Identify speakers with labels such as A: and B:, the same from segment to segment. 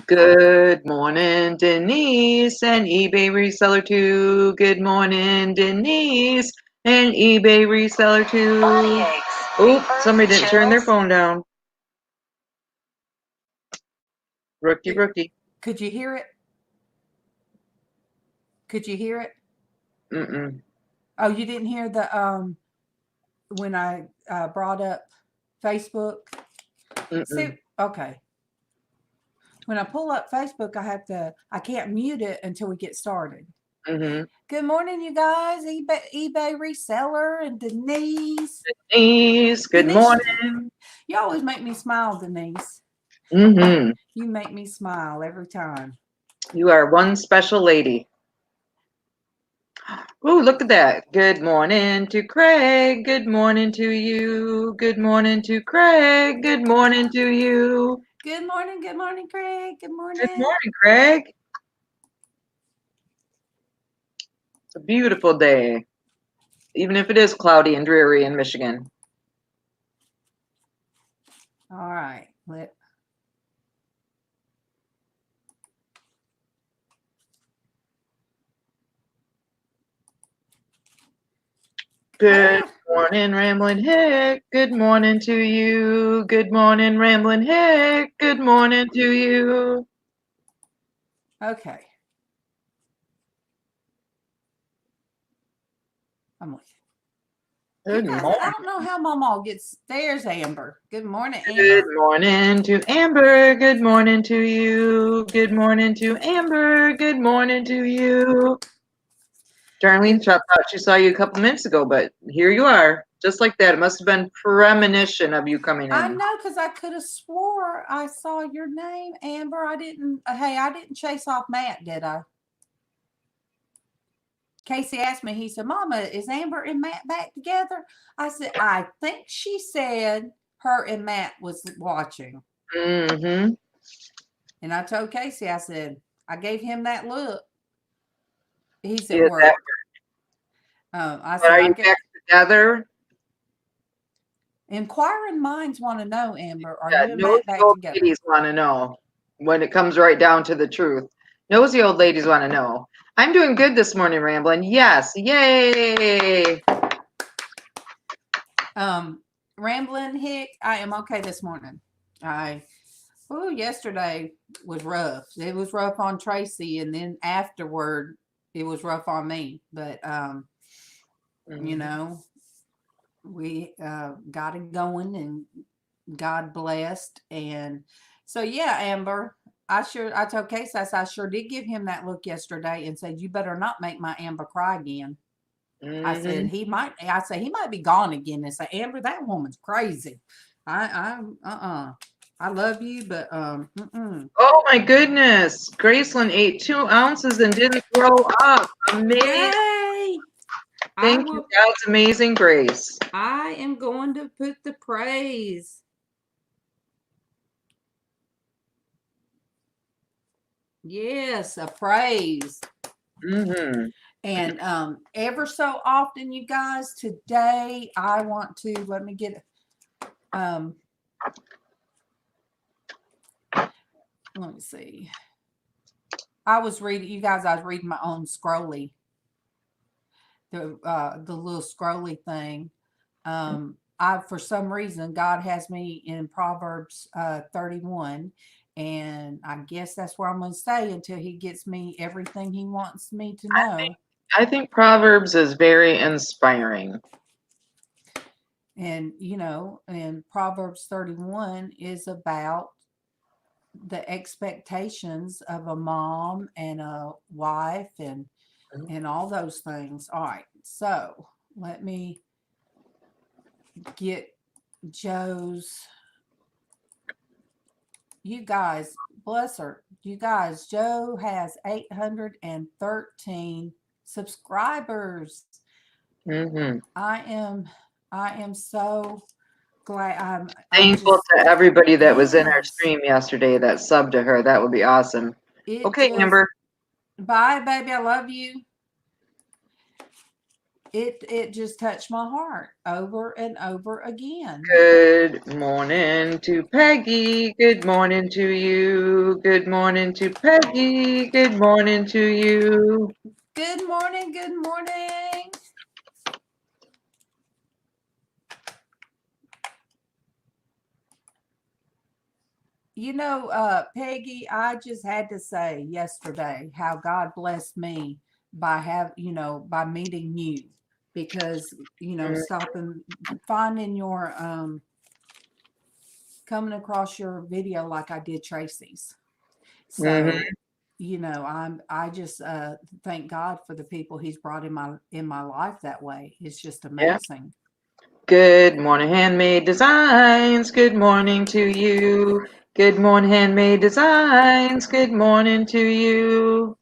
A: Good morning, Denise, an eBay reseller too. Good morning, Denise, an eBay reseller too. Oop, somebody didn't turn their phone down. Rookie.
B: Could you hear it? Could you hear it?
A: Mm-mm.
B: Oh, you didn't hear the when I brought up Facebook? See, okay. When I pull up Facebook, I can't mute it until we get started.
A: Mm-hmm.
B: Good morning, you guys. eBay reseller and Denise.
A: Denise, good morning.
B: You always make me smile, Denise.
A: Mm-hmm.
B: You make me smile every time.
A: You are one special lady. Ooh, look at that. Good morning to Craig. Good morning to you. Good morning to Craig. Good morning to you.
B: Good morning, Craig. Good morning.
A: Good morning, Craig. It's a beautiful day, even if it is cloudy and dreary in Michigan.
B: All right.
A: Good morning, Ramblin' Hick. Good morning to you. Good morning, Ramblin' Hick. Good morning to you.
B: Okay. I'm with you.
A: Good
B: guys,
A: morning.
B: I don't know how MawMaw gets. There's Amber. Good morning, Amber.
A: Good morning to Amber. Good morning to you. Good morning to Amber. Good morning to you. Darlene thought she saw you a couple minutes ago, but here you are. Just like that. It must have been premonition of you coming in.
B: I know, because I could have swore I saw your name, Amber. I didn't. Hey, I didn't chase off Matt, did I? Casey asked me, he said, Mama, is Amber and Matt back together? I said, I think she said her and Matt was watching.
A: Mm-hmm.
B: And I told Casey, I said, I gave him that look. He's at
A: Yeah,
B: work. I said,
A: are you back together?
B: Inquiring minds want to know, Amber, are you and
A: nosy
B: Matt back
A: old
B: together?
A: ladies want to know when it comes right down to the truth. Nosy old ladies want to know. I'm doing good this morning, Ramblin'. Yes, yay!
B: Ramblin' Hick, I am okay this morning. Yesterday was rough. It was rough on Traci, and then afterward, it was rough on me. But you know, we got it going, and God blessed. And so, yeah, Amber, I told Casey, I sure did give him that look yesterday and said, you better not make my Amber cry again. I said, he might be gone again. And say, Amber, that woman's crazy. I love you, but
A: Oh my goodness. Graceland ate 2 ounces and didn't throw up. Amazing.
B: Yay!
A: Thank you, God's amazing grace.
B: I am going to put the praise. Yes, a praise.
A: Mm-hmm.
B: And ever so often, you guys, today I want to let me get let me see. I was reading my own scrolly. The little scrolly thing. For some reason, God has me in Proverbs 31, and I guess that's where I'm going to stay until He gets me everything He wants me to know.
A: I think Proverbs is very inspiring.
B: And and Proverbs 31 is about the expectations of a mom and a wife and all those things. All right, so let me get Joe's. You guys, bless her. You guys, Joe has 813 subscribers.
A: Mm-hmm.
B: I am so glad. I'm
A: thankful to everybody that was in our stream yesterday that subbed to her. That would be awesome. Okay, Amber.
B: Bye, baby. I love you. it just touched my heart over and over again.
A: Good morning to Peggy. Good morning to you. Good morning to Peggy. Good morning to you.
B: Good morning. Good morning. You know, Peggy, I just had to say yesterday how God blessed me by by meeting you, because stopping, finding your coming across your video like I did Tracy's. So I just thank God for the people He's brought in my life that way. It's just amazing.
A: Good morning, Handmade Designs. Good morning to you. Good morning, Handmade Designs. Good morning to you.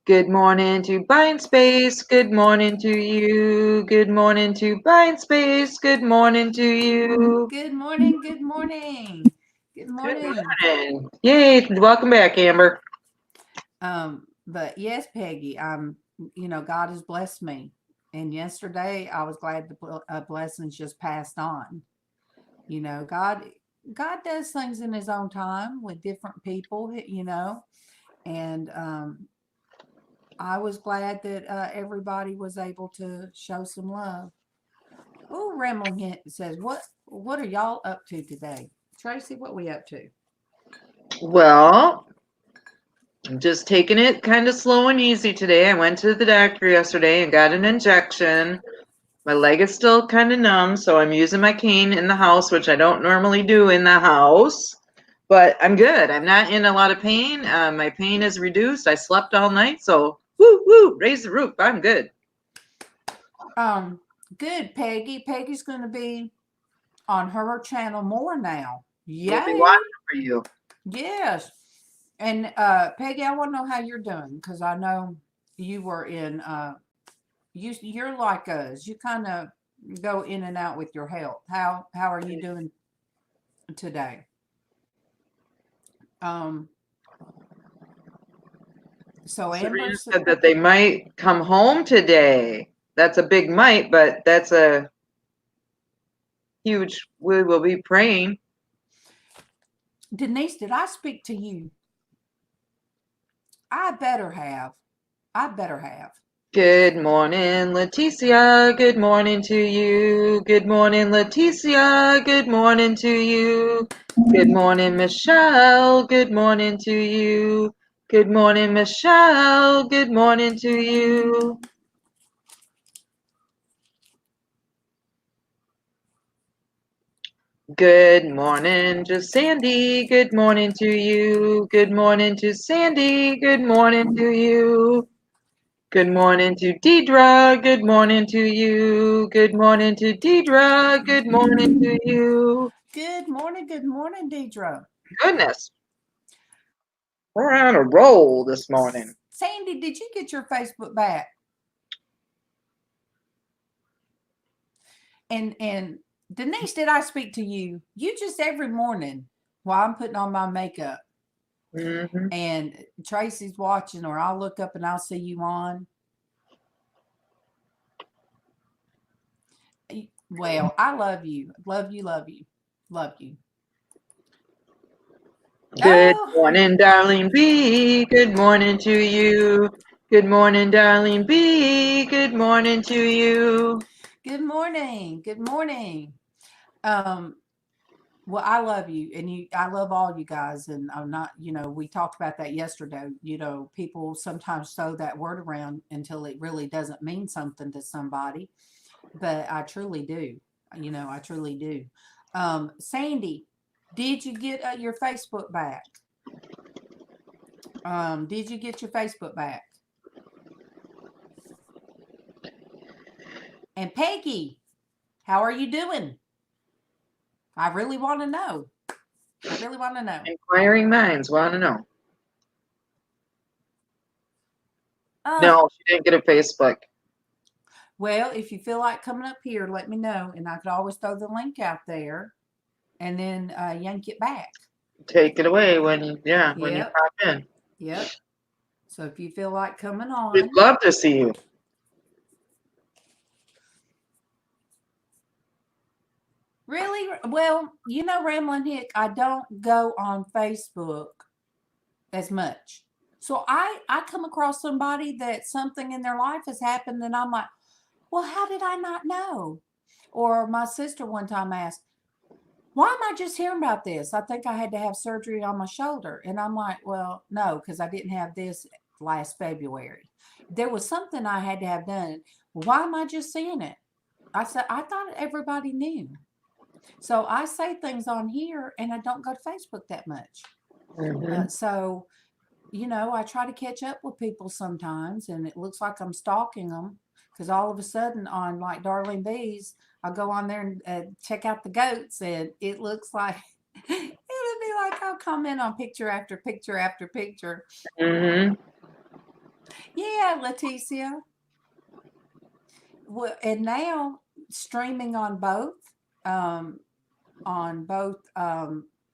A: Good morning to Bind Space. Good morning to you. Good morning to Bind Space. Good morning to you.
B: Good morning. Good morning. Good morning.
A: Good morning. Yay. Welcome back, Amber.
B: But yes, Peggy, God has blessed me. And yesterday I was glad the blessings just passed on. God does things in His own time with different people, and I was glad that everybody was able to show some love. Oh, Rambling Hint says, what are y'all up to today? Tracy, what we up to?
A: Well, I'm just taking it kind of slow and easy today. I went to the doctor yesterday and got an injection. My leg is still kind of numb, so I'm using my cane in the house, which I don't normally do in the house. But I'm good. I'm not in a lot of pain. My pain is reduced. I slept all night, so woo, raise the roof. I'm good.
B: Good, Peggy. Peggy's going to be on her channel more now.
A: We'll be
B: Yay!
A: watching for you.
B: Yes. And Peggy, I want to know how you're doing, because I know you were in. You're like us. You kind of go in and out with your health. How are you doing today? So Amber
A: Serena said that they might come home today. That's a big might, but that's a huge. We will be praying.
B: Denise, did I speak to you? I better have.
A: Good morning, Leticia. Good morning to you. Good morning, Leticia. Good morning to you. Good morning, Michelle. Good morning to you. Good morning, Michelle. Good morning to you. Good morning to Sandy. Good morning to you. Good morning to Sandy. Good morning to you. Good morning to Deidre. Good morning to you. Good morning to Deidre. Good morning to you.
B: Good morning, Deidre.
A: Goodness. We're on a roll this morning.
B: Sandy, did you get your Facebook back? And Denise, did I speak to you? You just every morning while I'm putting on my makeup and Tracy's watching, or I'll look up and I'll see you on. Well, I love you. Love you.
A: Good morning, darling B. Good morning to you. Good morning, darling B. Good morning to you.
B: Good morning. Well, I love you, and I love all you guys, and I'm not, we talked about that yesterday. People sometimes throw that word around until it really doesn't mean something to somebody, but I truly do. I truly do. Sandy, did you get your Facebook back? Did you get your Facebook back? And Peggy, how are you doing? I really want to know.
A: Inquiring minds want to know. No, she didn't get a Facebook.
B: Well, if you feel like coming up here, let me know, and I could always throw the link out there, and then yank it back.
A: Take it away when you pop in.
B: Yep. So if you feel like coming on,
A: we'd love to see you.
B: Really? Well, Ramblin' Hick, I don't go on Facebook as much. So I come across somebody that something in their life has happened, and I'm like, well, how did I not know? Or my sister one time asked, why am I just hearing about this? I think I had to have surgery on my shoulder. And I'm like, well, no, because I didn't have this last February. There was something I had to have done. Why am I just seeing it? I said, I thought everybody knew. So I say things on here and I don't go to Facebook that much. So, I try to catch up with people sometimes and it looks like I'm stalking them because all of a sudden on like Darlene B's, I'll go on there and check out the goats and it looks like it'll be like I'll comment on picture after picture after picture.
A: Mm-hmm.
B: Yeah, Leticia. Well, and now streaming on both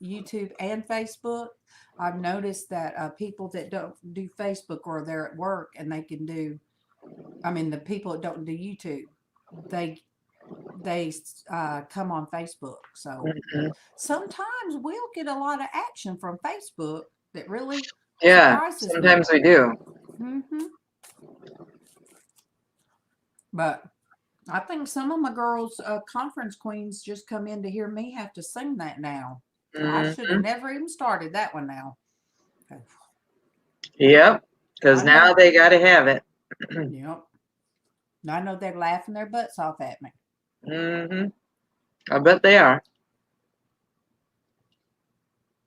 B: YouTube and Facebook. I've noticed that people that don't do Facebook or they're at work and they can do, the people that don't do YouTube, they come on Facebook. So sometimes we'll get a lot of action from Facebook that really surprises
A: sometimes
B: me.
A: we do.
B: Mm-hmm. But I think some of my girls, conference queens, just come in to hear me have to sing that now. I should have never even started that one now. Okay.
A: Yep, because now they got to have it.
B: Yep. I know they're laughing their butts off at me.
A: Mm-hmm. I bet they are.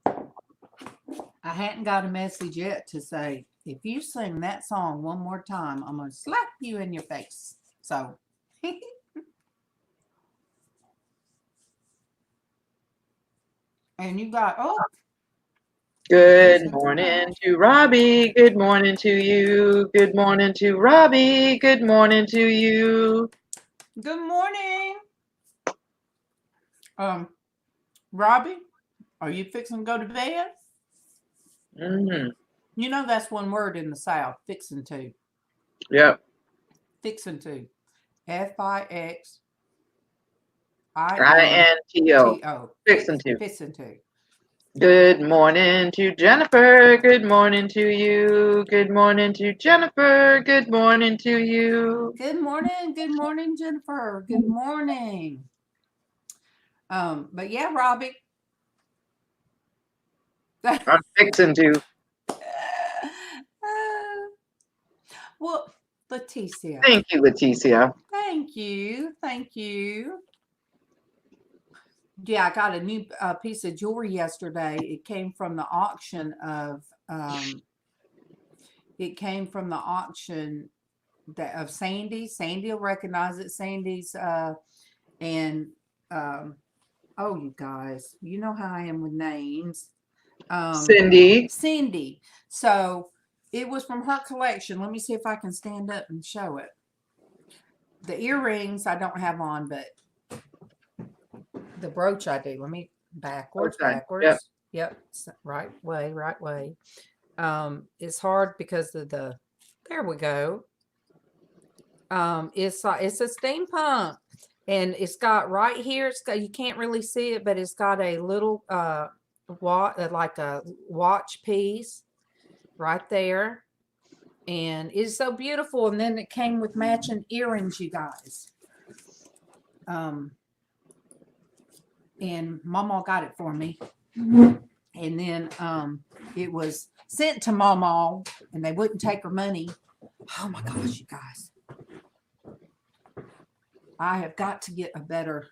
B: I hadn't got a message yet to say, if you sing that song one more time, I'm going to slap you in your face. So. And you got,
A: good morning to Robbie. Good morning to you. Good morning to Robbie. Good morning to you.
B: Good morning. Robbie, are you fixing to go to bed?
A: Mm-hmm.
B: That's one word in the South, fixing to.
A: Yep.
B: Fixing to. F-I-X-I-N-T-O.
A: Fixing to.
B: Fixing to.
A: Good morning to Jennifer. Good morning to you. Good morning to Jennifer. Good morning to you.
B: Good morning. Good morning, Jennifer. Good morning. But yeah, Robbie.
A: I'm fixing to.
B: Well, Leticia.
A: Thank you, Leticia.
B: Thank you. Thank you. Yeah, I got a new piece of jewelry yesterday. It came from the auction of Sandy. Sandy will recognize it. Sandy's and oh, you guys, you know how I am with names. Cindy. So it was from her collection. Let me see if I can stand up and show it. The earrings I don't have on, but the brooch I do. Let me backwards. Yep. Right way. It's hard because of the, there we go. It's a steampunk and it's got right here. It's got, you can't really see it, but it's got a little, like a watch piece right there. And it's so beautiful. And then it came with matching earrings, you guys. And MawMaw got it for me. And then it was sent to MawMaw and they wouldn't take her money. Oh my gosh, you guys. I have got to get a better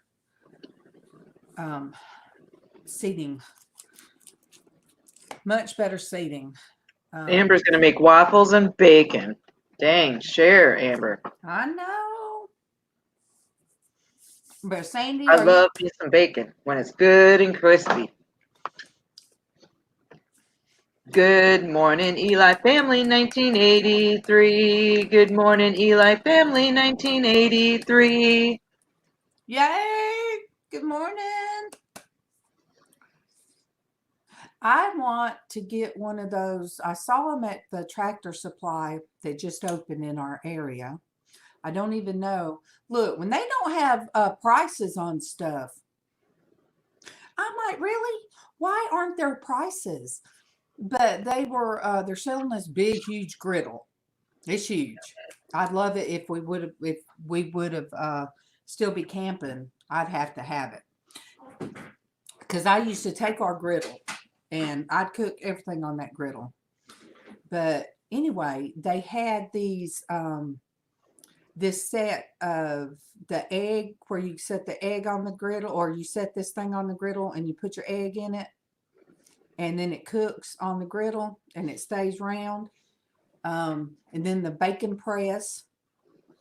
B: seating. Much better seating.
A: Amber's going to make waffles and bacon. Dang, share, Amber.
B: I know. But Sandy,
A: I love me some bacon when it's good and crispy. Good morning, Eli family, 1983. Good morning, Eli family, 1983.
B: Yay! Good morning. I want to get one of those. I saw them at the Tractor Supply that just opened in our area. I don't even know. Look, when they don't have prices on stuff, I'm like, really? Why aren't there prices? But they're selling this big, huge griddle. It's huge. I'd love it if we would have still be camping. I'd have to have it because I used to take our griddle and I'd cook everything on that griddle. But anyway, they had this set of the egg where you set the egg on the griddle, or you set this thing on the griddle and you put your egg in it, and then it cooks on the griddle and it stays round. And then the bacon press.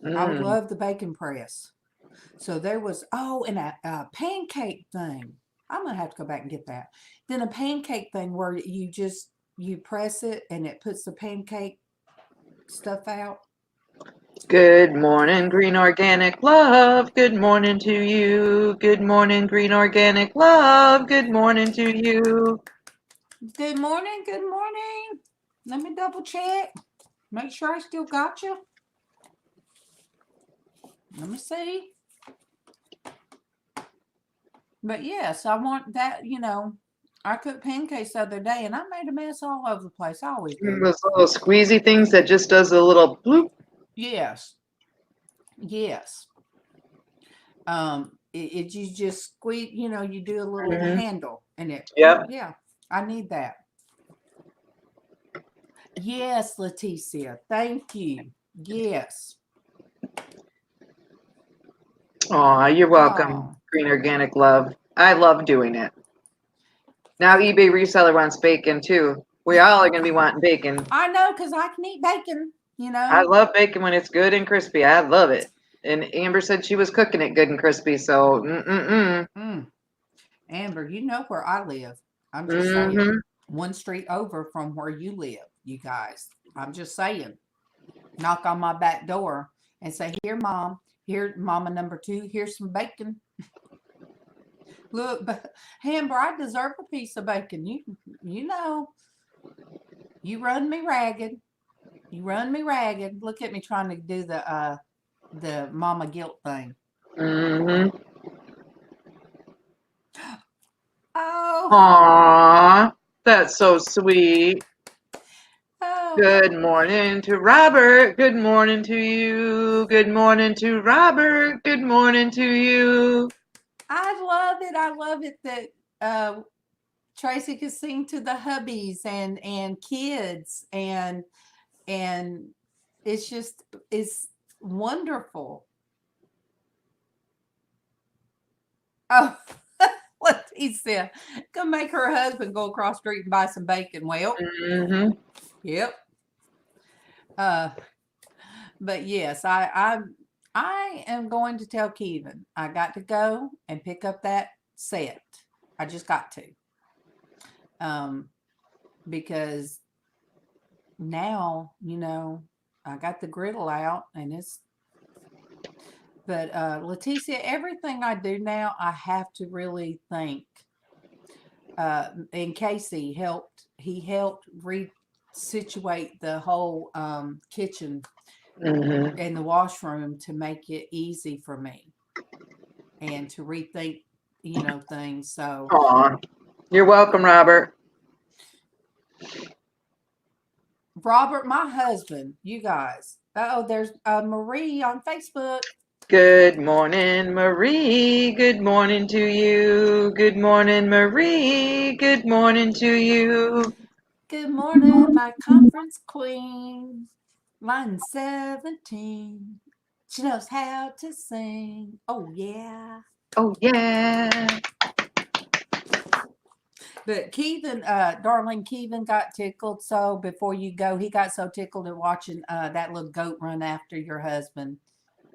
B: I would love the bacon press. So there was, and a pancake thing. I'm going to have to go back and get that. Then a pancake thing where you press it and it puts the pancake stuff out.
A: Good morning, Green Organic Love. Good morning to you. Good morning, Green Organic Love. Good morning to you.
B: Good morning. Good morning. Let me double check. Make sure I still got you. Let me see. But yes, I want that, I cooked pancakes the other day and I made a mess all over the place. I always do.
A: Those little squeezy things that just does a little bloop.
B: Yes. Yes. You just squeeze, you do a little handle and it.
A: Yep.
B: Yeah, I need that. Yes, Leticia. Thank you. Yes.
A: Aw, you're welcome, Green Organic Love. I love doing it. Now eBay reseller wants bacon too. We all are going to be wanting bacon.
B: I know, because I can eat bacon,
A: I love bacon when it's good and crispy. I love it. And Amber said she was cooking it good and crispy, so
B: Amber, you know where I live. I'm just saying. One street over from where you live, you guys. I'm just saying. Knock on my back door and say, here, Mom. Here, Mama number 2. Here's some bacon. Look, but Amber, I deserve a piece of bacon. You know. You run me ragged. You run me ragged. Look at me trying to do the mama guilt thing. Oh.
A: Aw, that's so sweet.
B: Oh.
A: Good morning to Robert. Good morning to you. Good morning to Robert. Good morning to you.
B: I love it. I love it that Traci could sing to the hubbies and kids and it's wonderful. Oh, what he said. Go make her husband go across the street and buy some bacon. Well, yep. But yes, I am going to tell Kevin I got to go and pick up that set. I just got to. Because now, I got the griddle out and but Leticia, everything I do now, I have to really think. And Casey helped resituate the whole kitchen and the washroom to make it easy for me and to rethink, things. So
A: Aw, you're welcome, Robert.
B: Robert, my husband, you guys. Oh, there's Marie on Facebook.
A: Good morning, Marie. Good morning to you. Good morning, Marie. Good morning to you.
B: Good morning, my conference queen. Line 17. She knows how to sing. Oh, yeah.
A: Oh, yeah.
B: But Kevin, darling Kevin got tickled. So before you go, he got so tickled at watching that little goat run after your husband.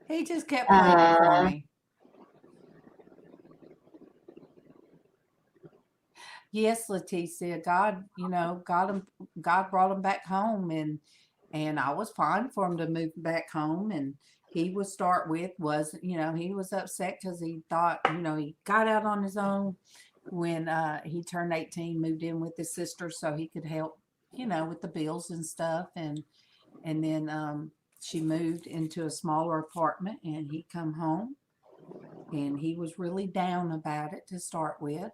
B: He just kept playing it for me. Yes, Leticia, God, God brought him back home and I was fine for him to move back home. And he would start with he was upset because he thought, he got out on his own when he turned 18, moved in with his sister so he could help, with the bills and stuff. And then she moved into a smaller apartment and he come home and he was really down about it to start with.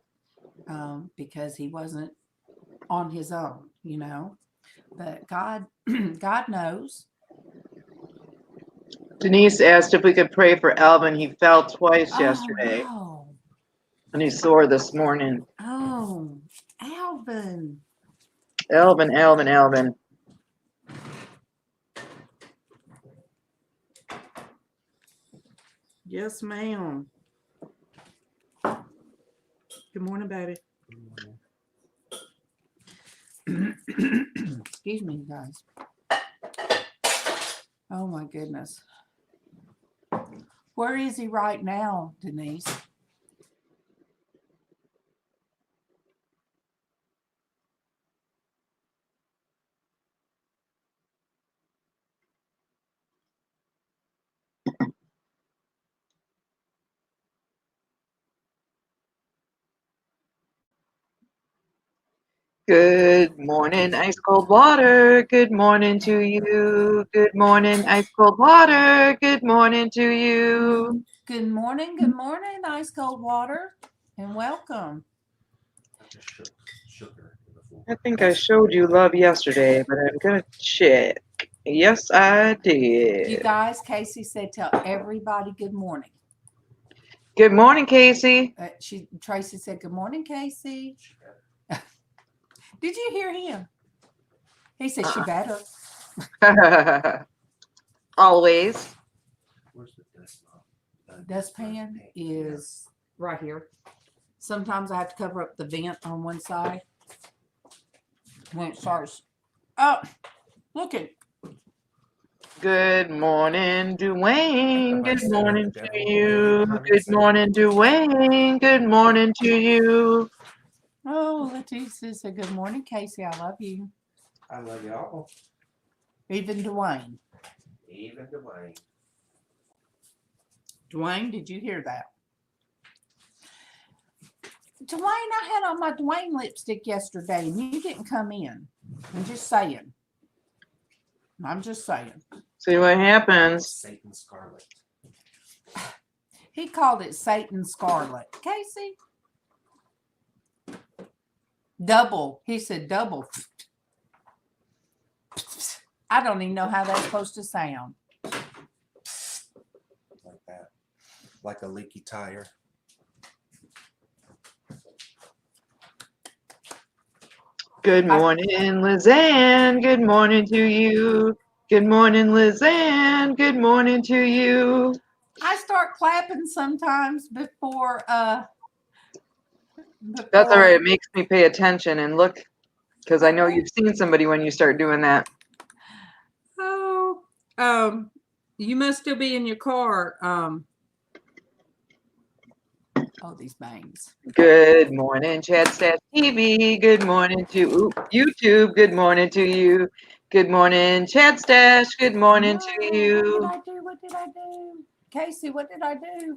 B: because he wasn't on his own, you know. But God, God knows.
A: Denise asked if we could pray for Alvin. He fell twice
B: Oh
A: yesterday,
B: no!
A: and he's sore this morning.
B: Oh, Alvin.
A: Alvin.
B: Yes, ma'am. Good morning, baby. Excuse me, guys. Oh my goodness. Where is he right now, Denise?
A: Good morning, ice cold water. Good morning to you. Good morning, ice cold water. Good morning to you.
B: Good morning, ice cold water, and welcome.
A: I think I showed you love yesterday, but I'm gonna check. Yes, I
B: You
A: did.
B: guys, Casey said tell everybody good morning.
A: Good morning, Casey.
B: Traci said good morning, Casey. Did you hear him? He said she better.
A: Always.
C: Where's the
B: Dustpan is right here. Sometimes I have to cover up the vent on one side when it starts. Oh, look at.
A: Good morning, Dwayne. Good morning to you. Good morning, Dwayne. Good morning to you.
B: Oh, Leticia said good morning, Casey. I love you.
C: I love y'all.
B: Even Dwayne.
C: Even Dwayne.
B: Dwayne, did you hear that? Dwayne, I had on my Dwayne lipstick yesterday and you didn't come in. I'm just saying.
A: See what happens.
C: Satan Scarlet.
B: He called it Satan Scarlet. Casey? Double. He said double. I don't even know how that's supposed to sound.
C: Like that. Like a leaky tire.
A: Good morning, LizzAnn. Good morning to you. Good morning, LizzAnn. Good morning to you.
B: I start clapping sometimes before
A: That's all right. It makes me pay attention and look, because I know you've seen somebody when you start doing that.
B: Oh, you must still be in your car. Oh, these bangs.
A: Good morning, Chad Stash TV. Good morning to YouTube. Good morning to you. Good morning, Chad Stash. Good morning to you.
B: What did I do? Casey, what did I do?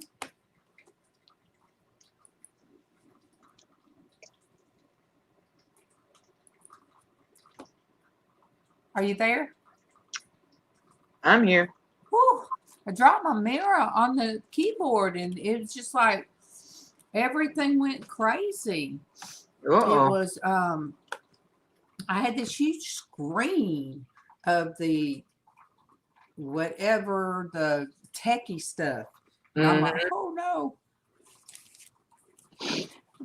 B: Are you there?
A: I'm here.
B: Whew, I dropped my mirror on the keyboard and it was just like everything went crazy.
A: Uh-oh.
B: It was I had this huge screen of the whatever the techie stuff. And I'm like, oh no.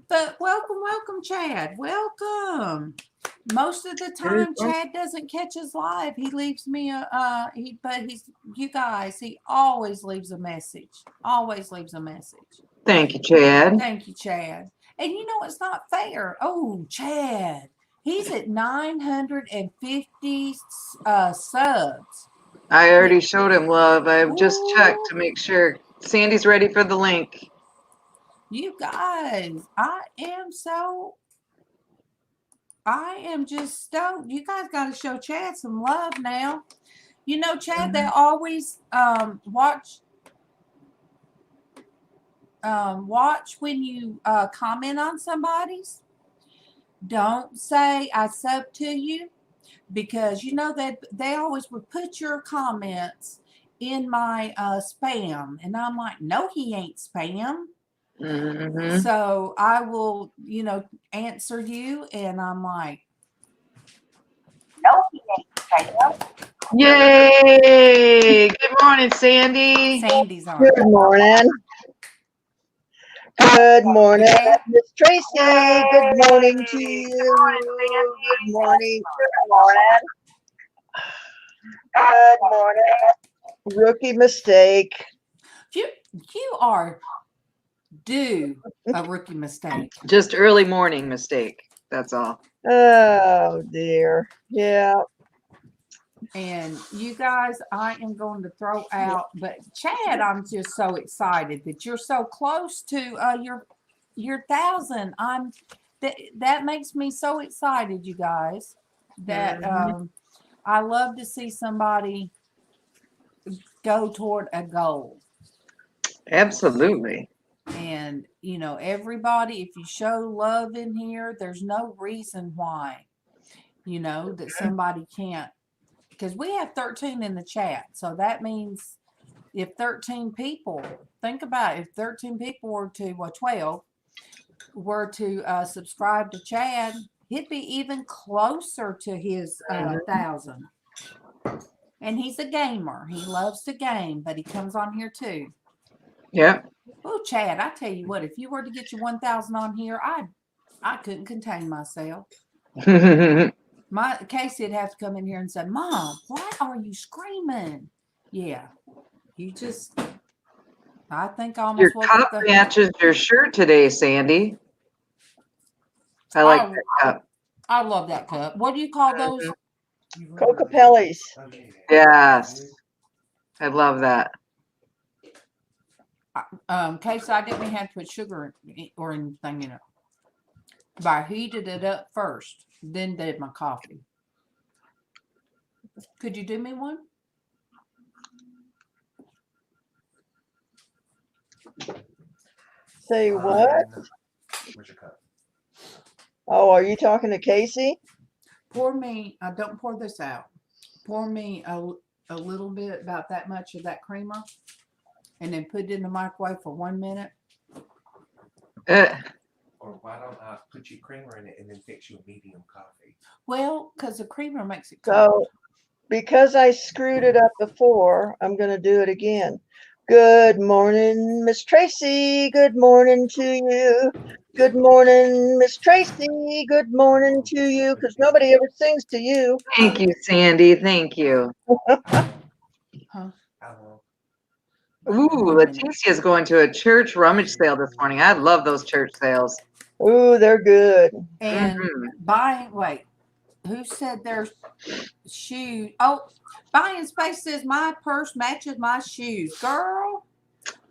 B: But welcome, Chad. Welcome. Most of the time, Chad doesn't catch us live. He leaves me you guys, he always leaves a message. Always leaves a message.
A: Thank you, Chad.
B: Thank you, Chad. And you know, it's not fair. Oh, Chad. He's at 950 subs.
A: I already showed him love. I've just checked to make sure. Sandy's ready for the link.
B: You guys, I am just stoked. You guys got to show Chad some love now. You know, Chad, they always watch when you comment on somebody's. Don't say I sub to you, because you know that they always would put your comments in my spam, and I'm like, no, he ain't spam.
A: Mhm.
B: So I will, answer you, and I'm like,
A: Yay! Good morning, Sandy.
B: Sandy's on.
D: Good morning. Good morning,
B: Okay.
D: Miss Tracy. Good morning to you. Good morning. Good morning. Good morning. Rookie mistake.
B: You are due a rookie mistake.
A: Just early morning mistake. That's all.
D: Oh dear. Yeah.
B: And you guys, I am going to throw out, but Chad, I'm just so excited that you're so close to your 1,000. That makes me so excited, you guys. That I love to see somebody go toward a goal.
A: Absolutely.
B: And everybody, if you show love in here, there's no reason why, that somebody can't. Because we have 13 in the chat. So that means if 13 people, think about it, if 13 people were to, 12, were to subscribe to Chad, he'd be even closer to his 1,000. And he's a gamer. He loves to game, but he comes on here too.
A: Yeah.
B: Oh, Chad, I tell you what, if you were to get your 1,000 on here, I couldn't contain myself. Casey'd have to come in here and say, Mom, why are you screaming? Yeah. I think I almost
A: Your
B: woke
A: cup
B: up
A: matches your shirt today, Sandy. I like that cup.
B: I love that cup. What do you call those?
D: Coca-Pellis.
A: Yes. I love that.
B: Casey, I didn't have to put sugar or anything in it. But I heated it up first, then did my coffee. Could you do me one?
D: Say what?
C: Where's your cup?
D: Oh, are you talking to Casey?
B: Pour me, don't pour this out. Pour me a little bit, about that much of that creamer, and then put it in the microwave for 1 minute.
C: Or why don't I put you creamer in it and then fix you a medium coffee?
B: Well, because the creamer makes it cold.
D: So, because I screwed it up before, I'm going to do it again. Good morning, Miss Tracy. Good morning to you. Good morning, Miss Tracy. Good morning to you, because nobody ever sings to you.
A: Thank you, Sandy. Thank you.
B: Huh?
A: Ooh, Leticia's going to a church rummage sale this morning. I love those church sales.
D: Ooh, they're good.
B: And who said their shoes? Oh, Buying Space says my purse matches my shoes. Girl,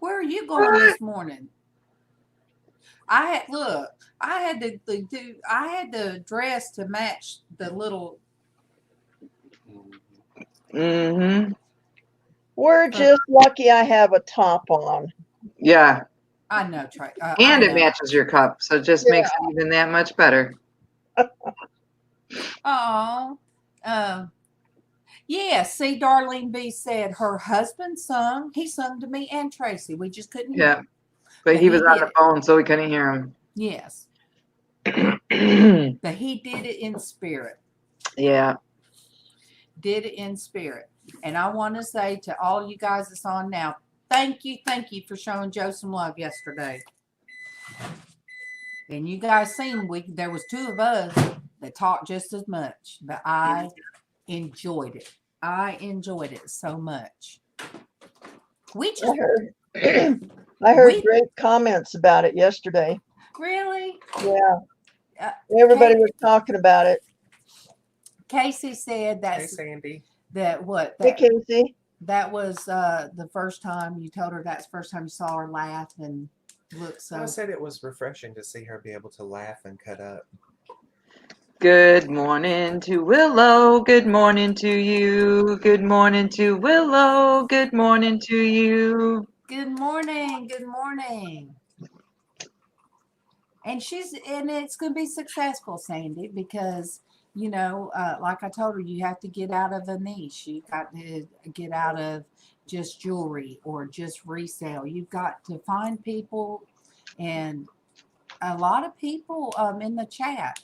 B: where are you going this morning? I had the dress to match the little.
A: Mm-hmm.
D: We're just lucky I have a top on.
A: Yeah.
B: I know, Trey.
A: And it matches your cup, so it just makes it even that much better.
B: Oh, yeah. See, Darlene B said her husband sung. He sung to me and Tracy. We just couldn't hear him.
A: But he was on the phone, so we couldn't hear him.
B: Yes. But he did it in spirit.
A: Yeah.
B: Did it in spirit. And I want to say to all you guys that's on now, thank you for showing Joe some love yesterday. And you guys seen there was 2 of us that talked just as much, but I enjoyed it. I enjoyed it so much.
D: I heard great comments about it yesterday.
B: Really?
D: Yeah. Everybody was talking about it.
B: Casey said that.
C: Hey, Sandy.
D: Hey, Casey.
B: That was the first time you told her that's the first time you saw her laugh and look so.
C: I said it was refreshing to see her be able to laugh and cut up.
A: Good morning to Willow. Good morning to you. Good morning to Willow. Good morning to you.
B: Good morning. Good morning. And it's going to be successful, Sandy, because, like I told her, you have to get out of a niche. You got to get out of just jewelry or just resale. You've got to find people and a lot of people in the chat.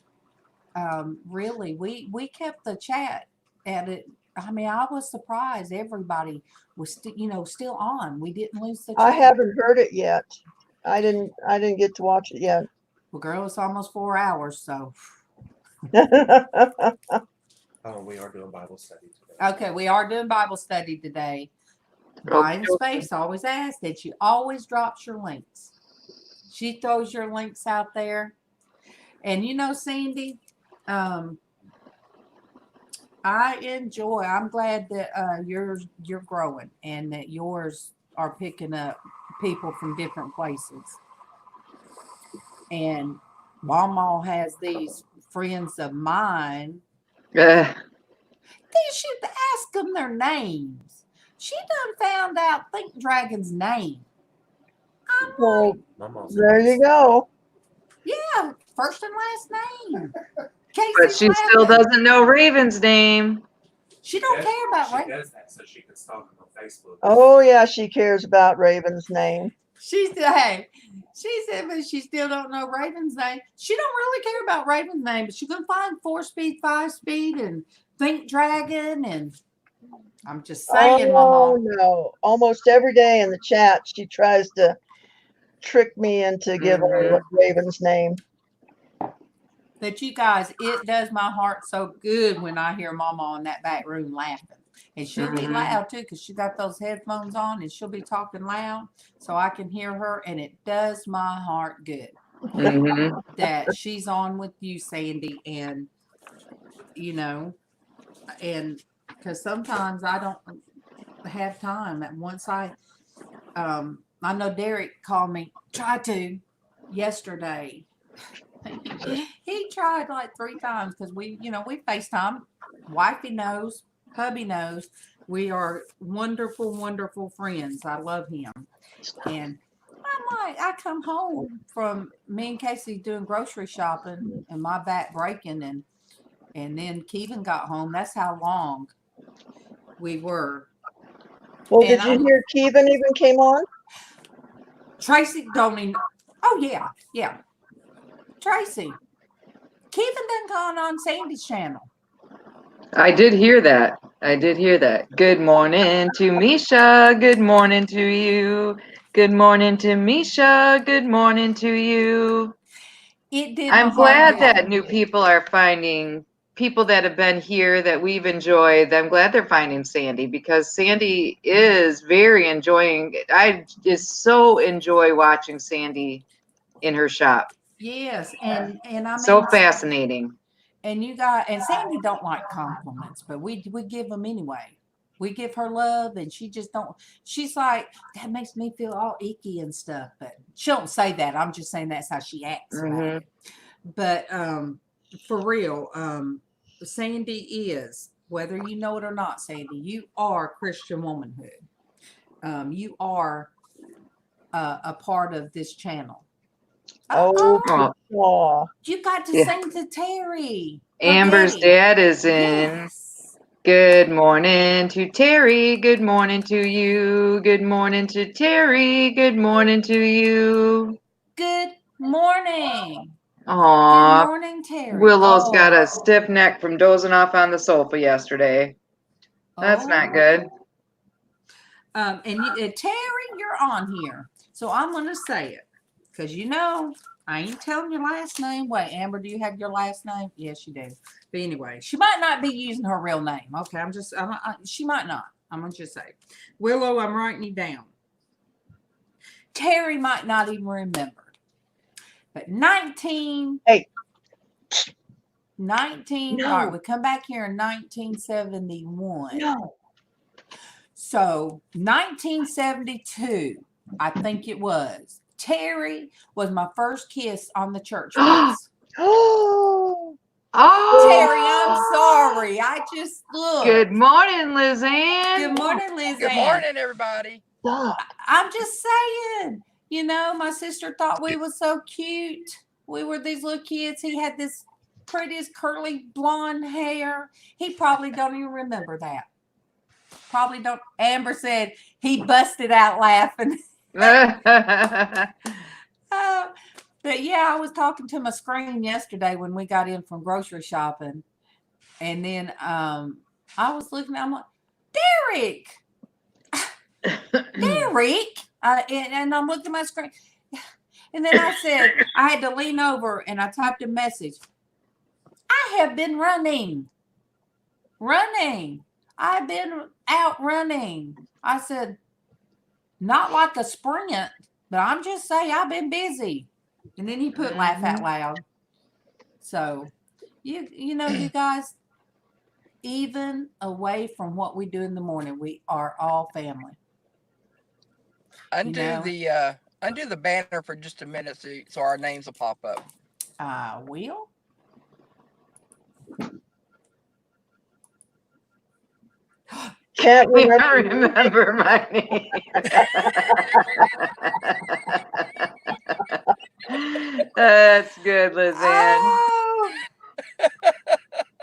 B: Really, we kept the chat at it. I mean, I was surprised everybody was still on. We didn't lose the chat.
D: I haven't heard it yet. I didn't get to watch it yet.
B: Well, girl, it's almost 4 hours, so.
C: Oh, we are doing Bible study today.
B: Okay, we are doing Bible study today. Brian Space always asks that you always drops your links. She throws your links out there. And Sandy, I'm glad that you're growing and that yours are picking up people from different places. And MawMaw has these friends of mine. They should ask them their names. She done found out Think Dragon's name.
D: Well, there you go.
B: Yeah, first and last name.
A: But she still doesn't know Raven's name.
B: She don't care about Raven.
C: She does that so she can stalk him on Facebook.
D: Oh yeah, she cares about Raven's name.
B: She said, but she still don't know Raven's name. She don't really care about Raven's name, but she can find 4-speed, 5-speed, and Think Dragon, and I'm just saying,
D: Oh
B: Mama.
D: no! Almost every day in the chat, she tries to trick me into giving her Raven's name.
B: But you guys, it does my heart so good when I hear Mama in that back room laughing. And she'll be loud too, because she got those headphones on and she'll be talking loud so I can hear her, and it does my heart good that she's on with you, Sandy, and and because sometimes I don't have time. And once I know Derek called me, tried to yesterday. He tried like 3 times because we FaceTime. Wifey knows, hubby knows. We are wonderful, wonderful friends. I love him. And I come home from me and Casey doing grocery shopping and my back breaking, and then Kevin got home. That's how long we were.
D: Well, did you hear Kevin even came on?
B: Traci don't even. Oh yeah. Traci. Kevin done gone on Sandy's channel.
A: I did hear that. Good morning to Misha. Good morning to you. Good morning to Misha. Good morning to you. I'm glad that new people are finding people that have been here that we've enjoyed. I'm glad they're finding Sandy, because Sandy is very enjoying. I just so enjoy watching Sandy in her shop.
B: Yes, and I mean,
A: so fascinating.
B: And Sandy don't like compliments, but we give them anyway. We give her love, and she just don't. She's like, that makes me feel all icky and stuff, but she don't say that. I'm just saying that's how she acts about it. But for real, Sandy is, whether you know it or not, Sandy, you are Christian Womanhood. You are a part of this channel.
D: Oh,
B: you got to sing to Terry.
A: Amber's dad is in.
B: Yes.
A: Good morning to Terry. Good morning to you. Good morning to Terry. Good morning to you.
B: Good morning.
A: Aw.
B: Good morning, Terry.
A: Willow's got a stiff neck from dozing off on the sofa yesterday. That's not good.
B: And Terry, you're on here. So I'm going to say it. Because I ain't telling your last name. Wait, Amber, do you have your last name? Yes, you do. But anyway, she might not be using her real name. Okay, she might not. I'm going to just say. Willow, I'm writing you down. Terry might not even remember. But 19. All right, we come back here in 1971.
D: No.
B: So 1972, I think it was. Terry was my first kiss on the church bus.
D: Oh,
B: Terry, I'm sorry. I just looked.
A: Good morning, LizzAnn.
B: Good morning, LizzAnn.
E: Good morning, everybody.
B: I'm just saying, my sister thought we was so cute. We were these little kids. He had this prettiest curly blonde hair. He probably don't even remember that. Probably don't. Amber said he busted out laughing. But yeah, I was talking to my screen yesterday when we got in from grocery shopping, and then I was looking. I'm like, Derek, and I'm looking at my screen, and then I said I had to lean over and I typed a message. I have been running. I've been out running. I said, not like a sprint, but I'm just saying I've been busy. And then he put laugh out loud. So, you know, you guys, even away from what we do in the morning, we are all family.
E: Undo the banner for just a minute so our names will pop up.
B: I will.
D: Can't remember.
A: remember my name. That's good, LizzAnn.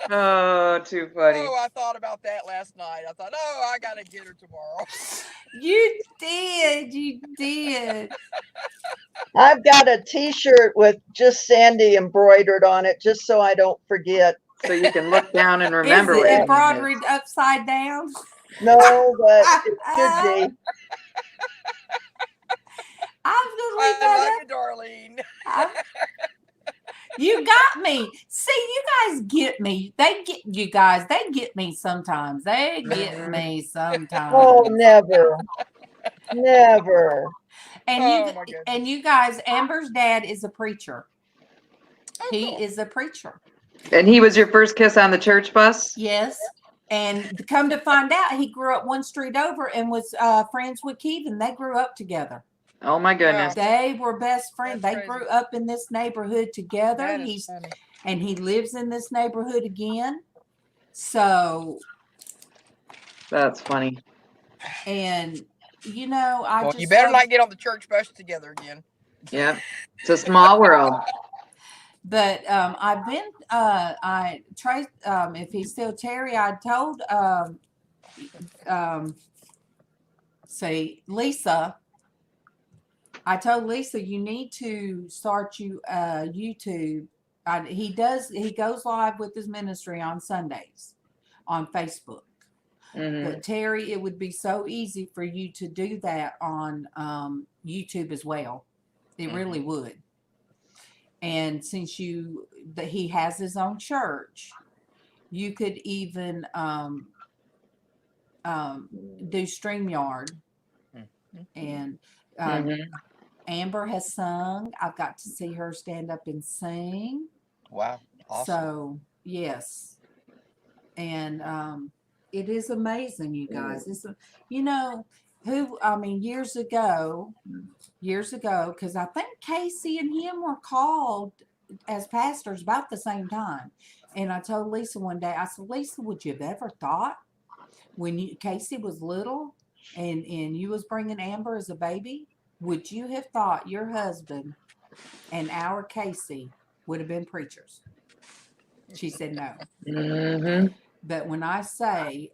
A: Oh, too funny.
E: Oh, I thought about that last night. I thought, I gotta get her tomorrow.
B: You did.
D: I've got a T-shirt with just Sandy embroidered on it, just so I don't forget.
A: So you can look down and remember
B: Is
A: what
B: it
A: your
B: embroidered
A: name is.
B: upside down?
D: No, but it should be.
B: I was gonna leave
E: I
B: that
E: love you, darling.
B: You got me. See, you guys get me. They get me sometimes. They get me sometimes.
D: Oh, never. Never.
B: And you guys, Amber's dad is a preacher. He is a preacher.
A: And he was your first kiss on the church bus?
B: Yes. And come to find out, he grew up one street over and was friends with Kevin. They grew up together.
A: Oh my goodness.
B: They were best friends.
E: That's
B: They
E: crazy.
B: grew up in this neighborhood together.
E: That is funny.
B: And he lives in this neighborhood again. So,
A: That's funny.
B: and you know,
E: You better not get on the church bus together again.
A: Yeah. It's a small world.
B: But I've been if he's still Terry, I told Lisa. I told Lisa you need to start YouTube. He goes live with his ministry on Sundays on Facebook.
A: Mhm.
B: But Terry, it would be so easy for you to do that on YouTube as well. It really would. And since he has his own church, you could even do StreamYard. And Amber has sung. I've got to see her stand up and sing.
E: Wow. Awesome.
B: So yes. And it is amazing, you guys. It's years ago, because I think Casey and him were called as pastors about the same time. And I told Lisa one day, I said, Lisa, would you have ever thought when Casey was little and you was bringing Amber as a baby, would you have thought your husband and our Casey would have been preachers? She said no.
A: Mm-hmm.
B: But when I say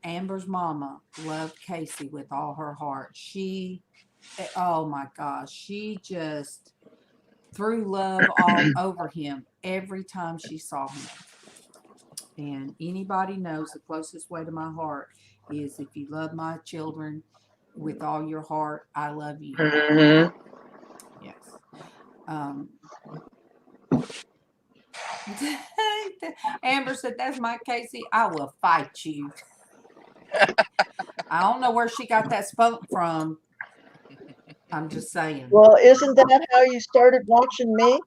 B: Amber's mama loved Casey with all her heart, oh my gosh, she just threw love all over him every time she saw him. And anybody knows the closest way to my heart is if you love my children with all your heart, I love you.
A: Mm-hmm.
B: Yes. Amber said, that's my Casey. I will fight you. I don't know where she got that spunk from. I'm just saying.
D: Well, isn't that how you started watching me?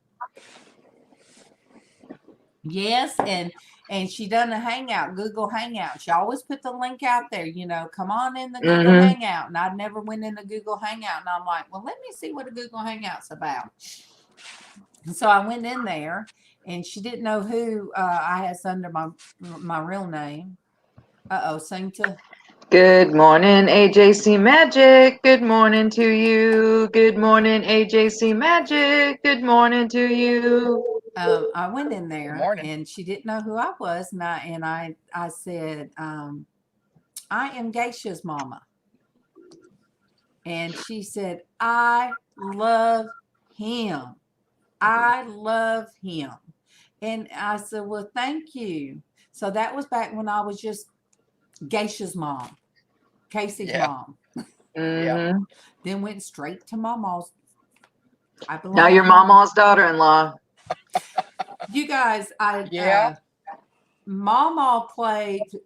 B: Yes, and she done a hangout, Google Hangout. She always put the link out there, come on in the Google Hangout. And I'd never went in the Google Hangout. And I'm like, well, let me see what a Google Hangout's about. And so I went in there, and she didn't know who I had under my real name. Sing to.
A: Good morning, AJC Magic. Good morning to you. Good morning, AJC Magic. Good morning to you.
B: I went in there and she didn't know who I was. And I said, I am Geisha's mama. And she said, I love him. I love him. And I said, well, thank you. So that was back when I was just Geisha's mom, Casey's
E: Yeah.
B: mom.
A: Mhm.
B: Then went straight to MawMaw's. I belong
A: Now you're
B: to MawMaw.
A: MawMaw's daughter-in-law.
B: You guys,
E: Yeah.
B: MawMaw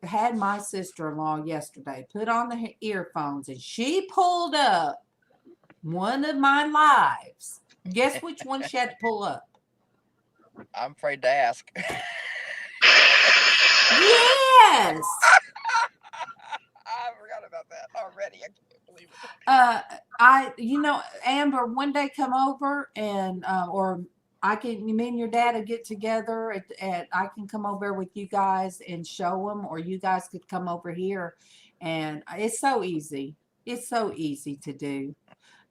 B: had my sister-in-law yesterday, put on the earphones, and she pulled up one of my lives. Guess which one she had to pull up?
E: I'm afraid to ask.
B: Yes.
E: I forgot about that already. I can't believe it.
B: Amber, one day come over and or me and your dad will get together at I can come over with you guys and show them, or you guys could come over here, and it's so easy. It's so easy to do.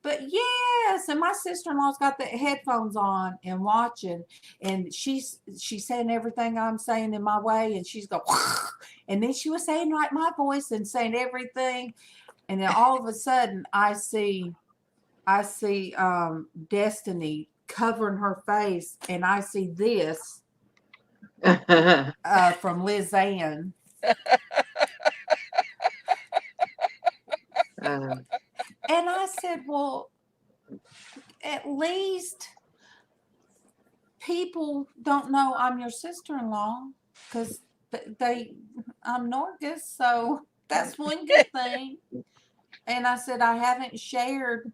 B: But yes, and my sister-in-law's got the headphones on and watching, and she's saying everything I'm saying in my way, and she's going, and then she was saying like my voice and saying everything, and then all of a sudden I see Destiny covering her face, and I see this from LizzAnn. And I said, well, at least people don't know I'm your sister-in-law, because I'm Norgus, so that's one good thing. And I said, I haven't shared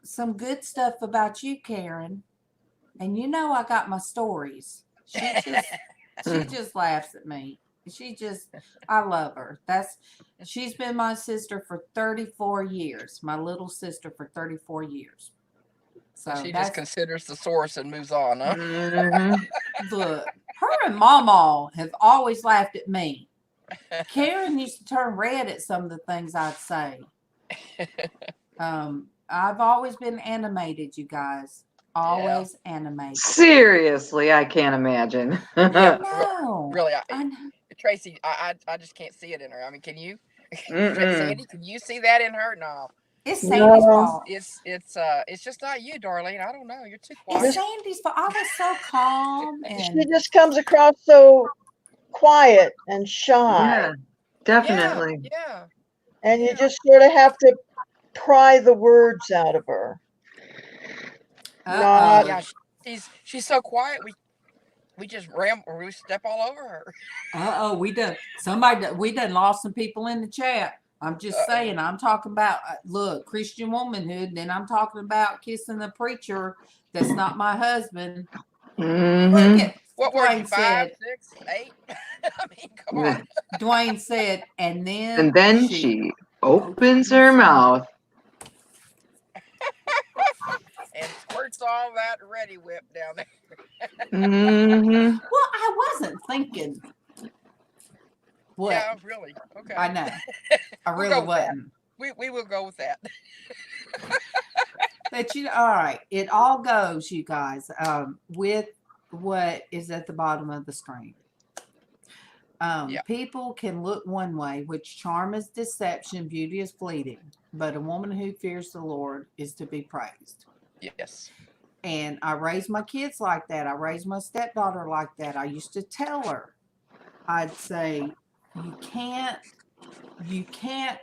B: some good stuff about you, Karen. And I got my stories. She just laughs at me. I love her. She's been my sister for 34 years, my little sister for 34 years. So
E: she just considers the source and moves on, huh?
A: Mhm.
B: Look, her and MawMaw have always laughed at me. Karen used to turn red at some of the things I'd say. I've always been animated, you guys. Always animated.
E: Seriously,
A: I can't imagine.
B: No.
E: Really,
B: I know.
E: Traci, I just can't see it in her. I mean, can you?
A: Mm-mm.
E: Sandy, can you see that in her? No.
B: It's Sandy's fault.
E: It's just not you, Darlene. I don't know. You're too quiet.
B: It's Sandy's fault. I was so calm
D: She
B: and
D: just comes across so quiet and shy.
A: Yeah, definitely.
E: Yeah.
D: And you just sort of have to pry the words out of her. Not-
E: Yeah, she's so quiet. We just ramble or we step all over her.
B: we done lost some people in the chat. I'm just saying, I'm talking about look, Christian womanhood, then I'm talking about kissing the preacher that's not my husband.
A: Mhm.
B: Look at
E: What were you,
B: Dwayne
E: 5,
B: said,
E: 6, 8? I mean, come on.
B: Dwayne said, and then
A: she opens her mouth.
E: And squirts all that ready whip down there.
A: Mhm.
B: Well, I wasn't thinking. What?
E: Yeah, really. Okay.
B: I know. I
E: We'll
B: really
E: go with that.
B: wasn't.
E: We will go with that.
B: But all right, it all goes, you guys, with what is at the bottom of the screen. People can look one way, which charm is deception, beauty is fleeting, but a woman who fears the Lord is to be praised.
E: Yes.
B: And I raised my kids like that. I raised my stepdaughter like that. I used to tell her, I'd say, you can't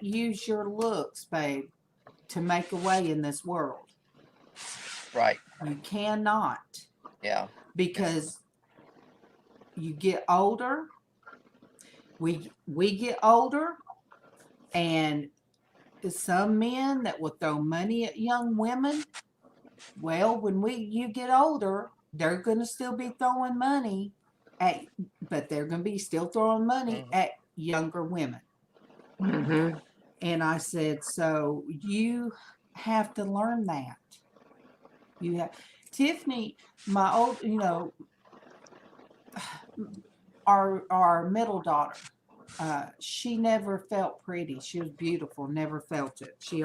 B: use your looks, babe, to make a way in this world.
E: Right.
B: You cannot.
E: Yeah.
B: Because you get older. We get older, and some men that will throw money at young women. Well, when you get older, they're going to still be throwing money but they're going to be still throwing money at younger women.
A: Mhm.
B: And I said, so you have to learn that. You have Tiffany, my old, our middle daughter. She never felt pretty. She was beautiful, never felt it. She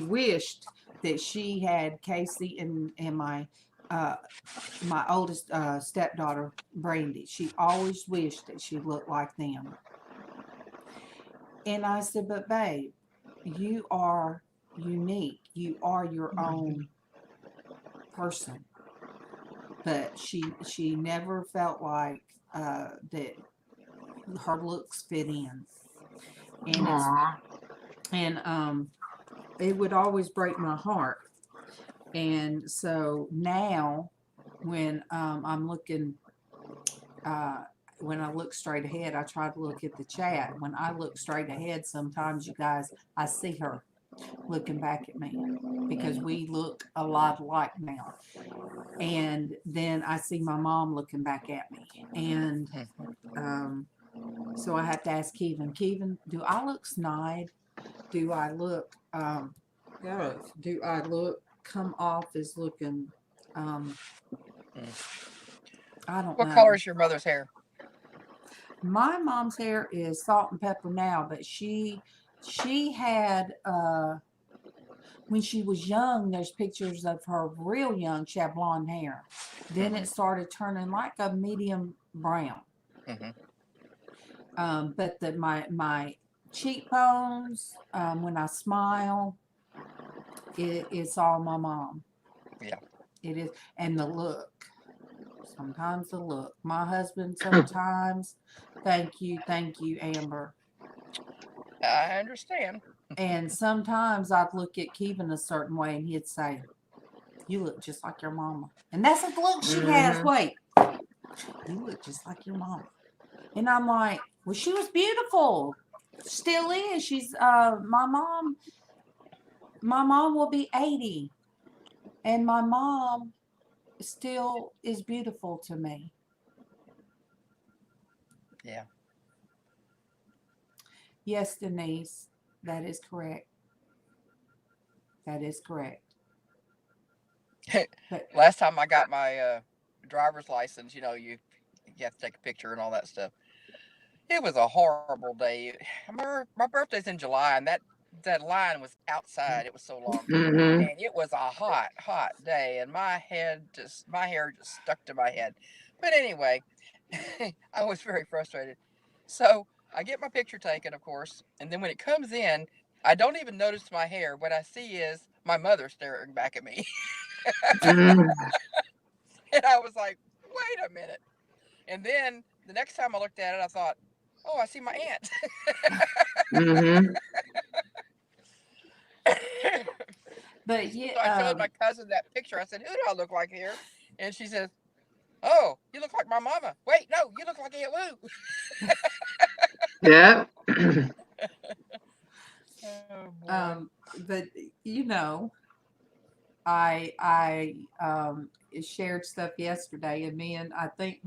B: wished that she had Casey and my oldest stepdaughter, Brandy. She always wished that she looked like them. And I said, but babe, you are unique. You are your own person. But she never felt like that her looks fit in. And it's
A: Aw.
B: and it would always break my heart. And so now when I'm looking when I look straight ahead, I try to look at the chat. When I look straight ahead, sometimes you guys, I see her looking back at me because we look a lot alike now. And then I see my mom looking back at me. And so I have to ask Kevin, do I look snide? Do I look, do I look, come off as looking, I don't
E: What
B: know.
E: color is your mother's hair?
B: My mom's hair is salt and pepper now, but she had when she was young, there's pictures of her real young, she had blonde hair. Then it started turning like a medium brown. But my cheekbones, when I smile, it's all my mom.
E: Yeah.
B: It is. And the look. Sometimes the look. My husband sometimes, thank you, Amber.
E: I understand.
B: And sometimes I'd look at Kevin a certain way and he'd say, you look just like your mama. And that's the look she has. Wait, you look just like your mama. And I'm like, well, she was beautiful. Still is. She's my mom will be 80. And my mom still is beautiful to me.
E: Yeah.
B: Yes, Denise, that is correct. That is correct. But
E: Last time I got my driver's license, you have to take a picture and all that stuff. It was a horrible day. My birthday's in July, and that line was outside. It was so long, and it was a hot, hot day, and my hair just stuck to my head. But anyway, I was very frustrated. So I get my picture taken, of course, and then when it comes in, I don't even notice my hair. What I see is my mother staring back at me. And I was like, wait a minute. And then the next time I looked at it, I thought, oh, I see my aunt.
B: But yeah,
E: So I showed my cousin that picture. I said, who do I look like here? And she says, oh, you look like my mama. Wait, no, you look like Aunt Lou.
A: Yeah.
E: Oh, boy.
B: but I shared stuff yesterday, and I think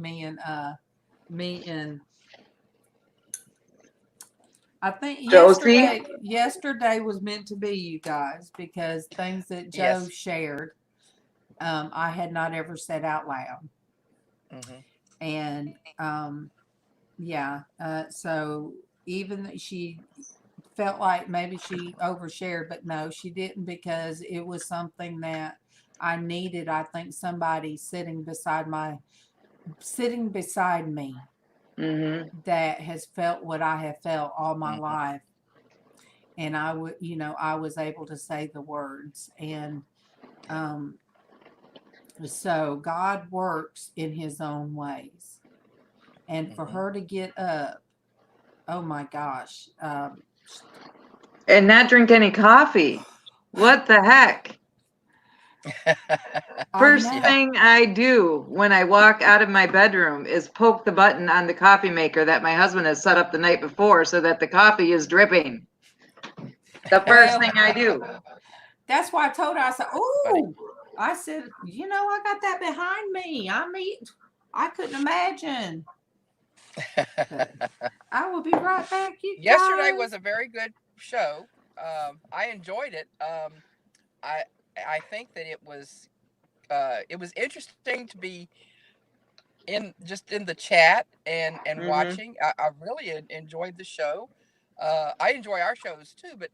A: Josie?
B: yesterday was meant to be, you guys, because things that Joe
E: Yes.
B: shared, I had not ever said out loud. And so even that she felt like maybe she overshared, but no, she didn't, because it was something that I needed. I think somebody sitting beside me that has felt what I have felt all my life. And I was able to say the words. And so God works in his own ways. And for her to get up, oh my gosh.
A: And not drink any coffee. What the heck? First thing I do when I walk out of my bedroom is poke the button on the coffee maker that my husband has set up the night before so that the coffee is dripping. The first thing I do.
B: That's why I told her, I said, oh, I said, I got that behind me. I couldn't imagine. I will be right back.
E: Yesterday was a very good show. I enjoyed it. I think that it was interesting to be in the chat and watching. I really enjoyed the show. I enjoy our shows too, but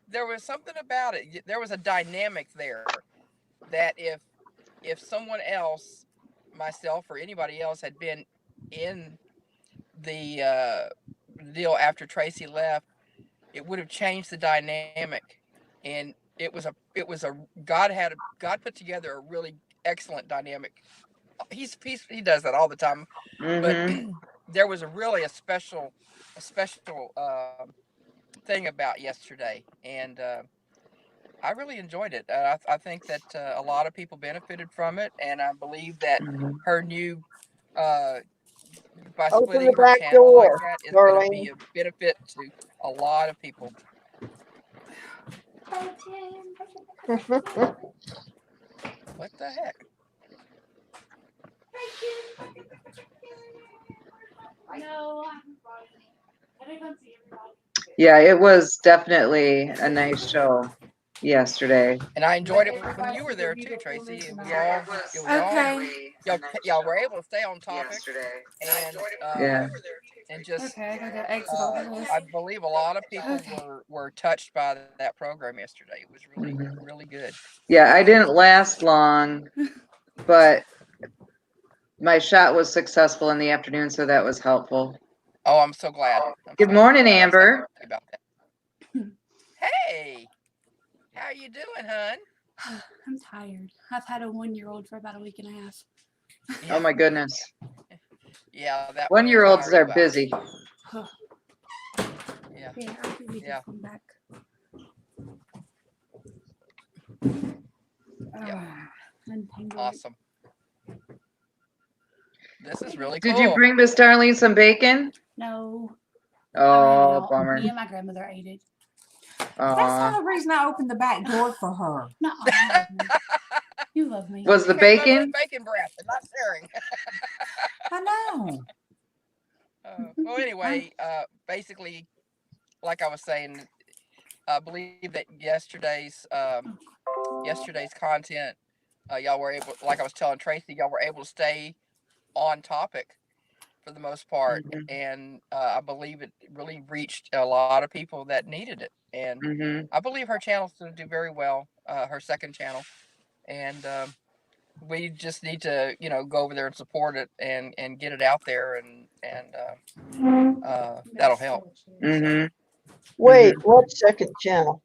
E: there was something about it. There was a dynamic there that if someone else, myself or anybody else, had been in the deal after Traci left, it would have changed the dynamic. And it was a God put together a really excellent dynamic. He does that all the time, but
A: Mm-hmm.
E: there was a special thing about yesterday, and I really enjoyed it. I think that a lot of people benefited from it, and I believe that
A: Mm-hmm.
E: her new by
D: Open the
E: splitting her
D: back
E: channel like
D: door,
E: that is going to be
D: darling.
E: a benefit to a lot of people. What the heck?
F: No, I didn't come see everybody.
A: Yeah, it was definitely a nice show yesterday.
E: And I enjoyed it when you were there too, Tracy. It was y'all were able to stay on topic, and
A: Yeah.
E: and just
F: Okay, I gotta exit all this.
E: I believe a lot of people were touched by that program yesterday. It was really
A: Mhm.
E: really good.
A: Yeah, I didn't last long, but my shot was successful in the afternoon, so that was helpful.
E: Oh, I'm so glad.
A: Good morning, Amber.
E: About that. Hey, how you doing, hun?
F: I'm tired. I've had a 1-year-old for about a week and a half.
A: Oh my goodness.
E: Yeah, that
A: 1-year-olds are busy.
E: Yeah.
F: Yeah, I'll give you
E: Yeah.
F: this one back.
E: Yeah.
F: Untangle it.
E: Awesome. This is really
A: Did
E: cool.
A: you bring Miss Darlene some bacon?
F: No. I ran
A: Oh,
F: out.
A: bummer.
F: Me and my grandmother ate it.
B: That's
A: Aw.
B: not the reason I opened the back door for her.
F: No, you love me. You love me.
A: Was the
E: You can't go
A: bacon?
E: with bacon breath and not sharing.
B: I know.
E: Well, anyway, basically, like I was saying, I believe that yesterday's content, y'all were able, like I was telling Tracy, y'all were able to stay on topic for the most part,
A: Mhm.
E: and I believe it really reached a lot of people that needed it, and
A: Mhm.
E: I believe her channel's going to do very well, her second channel, and we just need to, go over there and support it and get it out there, and that'll help.
A: Mhm.
D: Wait, what second channel?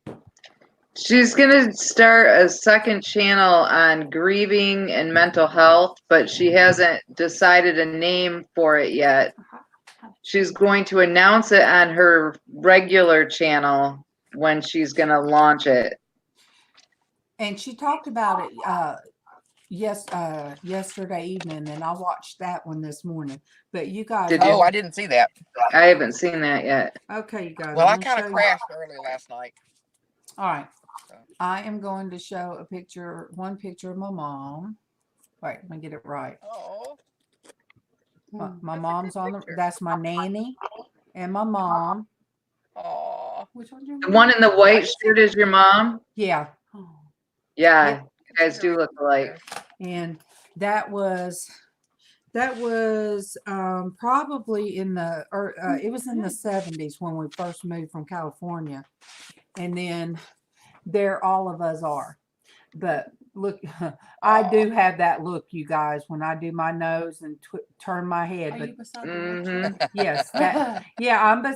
A: She's gonna start a second channel on grieving and mental health, but she hasn't decided a name for it yet. She's going to announce it on her regular channel when she's gonna launch it.
B: And she talked about it yesterday evening, and I watched that one this morning. But you guys,
A: Did you?
E: Oh, I didn't see that.
A: I haven't seen that yet.
B: okay, you guys.
E: Well, I
B: I'm gonna
E: kind of
B: show you.
E: crashed early last night.
B: All right. I am going to show one picture of my mom. Wait, let me get it right.
E: Oh,
B: My mom's on the, that's my nanny and my mom.
E: oh,
F: Which one's your
A: The one in the white
E: see
A: shirt is your mom?
B: Yeah.
F: Oh.
A: Yeah,
B: Yep.
A: you guys do look alike.
B: And that was probably in the, it was in the 70s when we first moved from California. And then there all of us are. But look, I do have that look, you guys, when I do my nose and turn my head.
F: Are
B: But
F: you beside the
A: Mhm.
B: yes,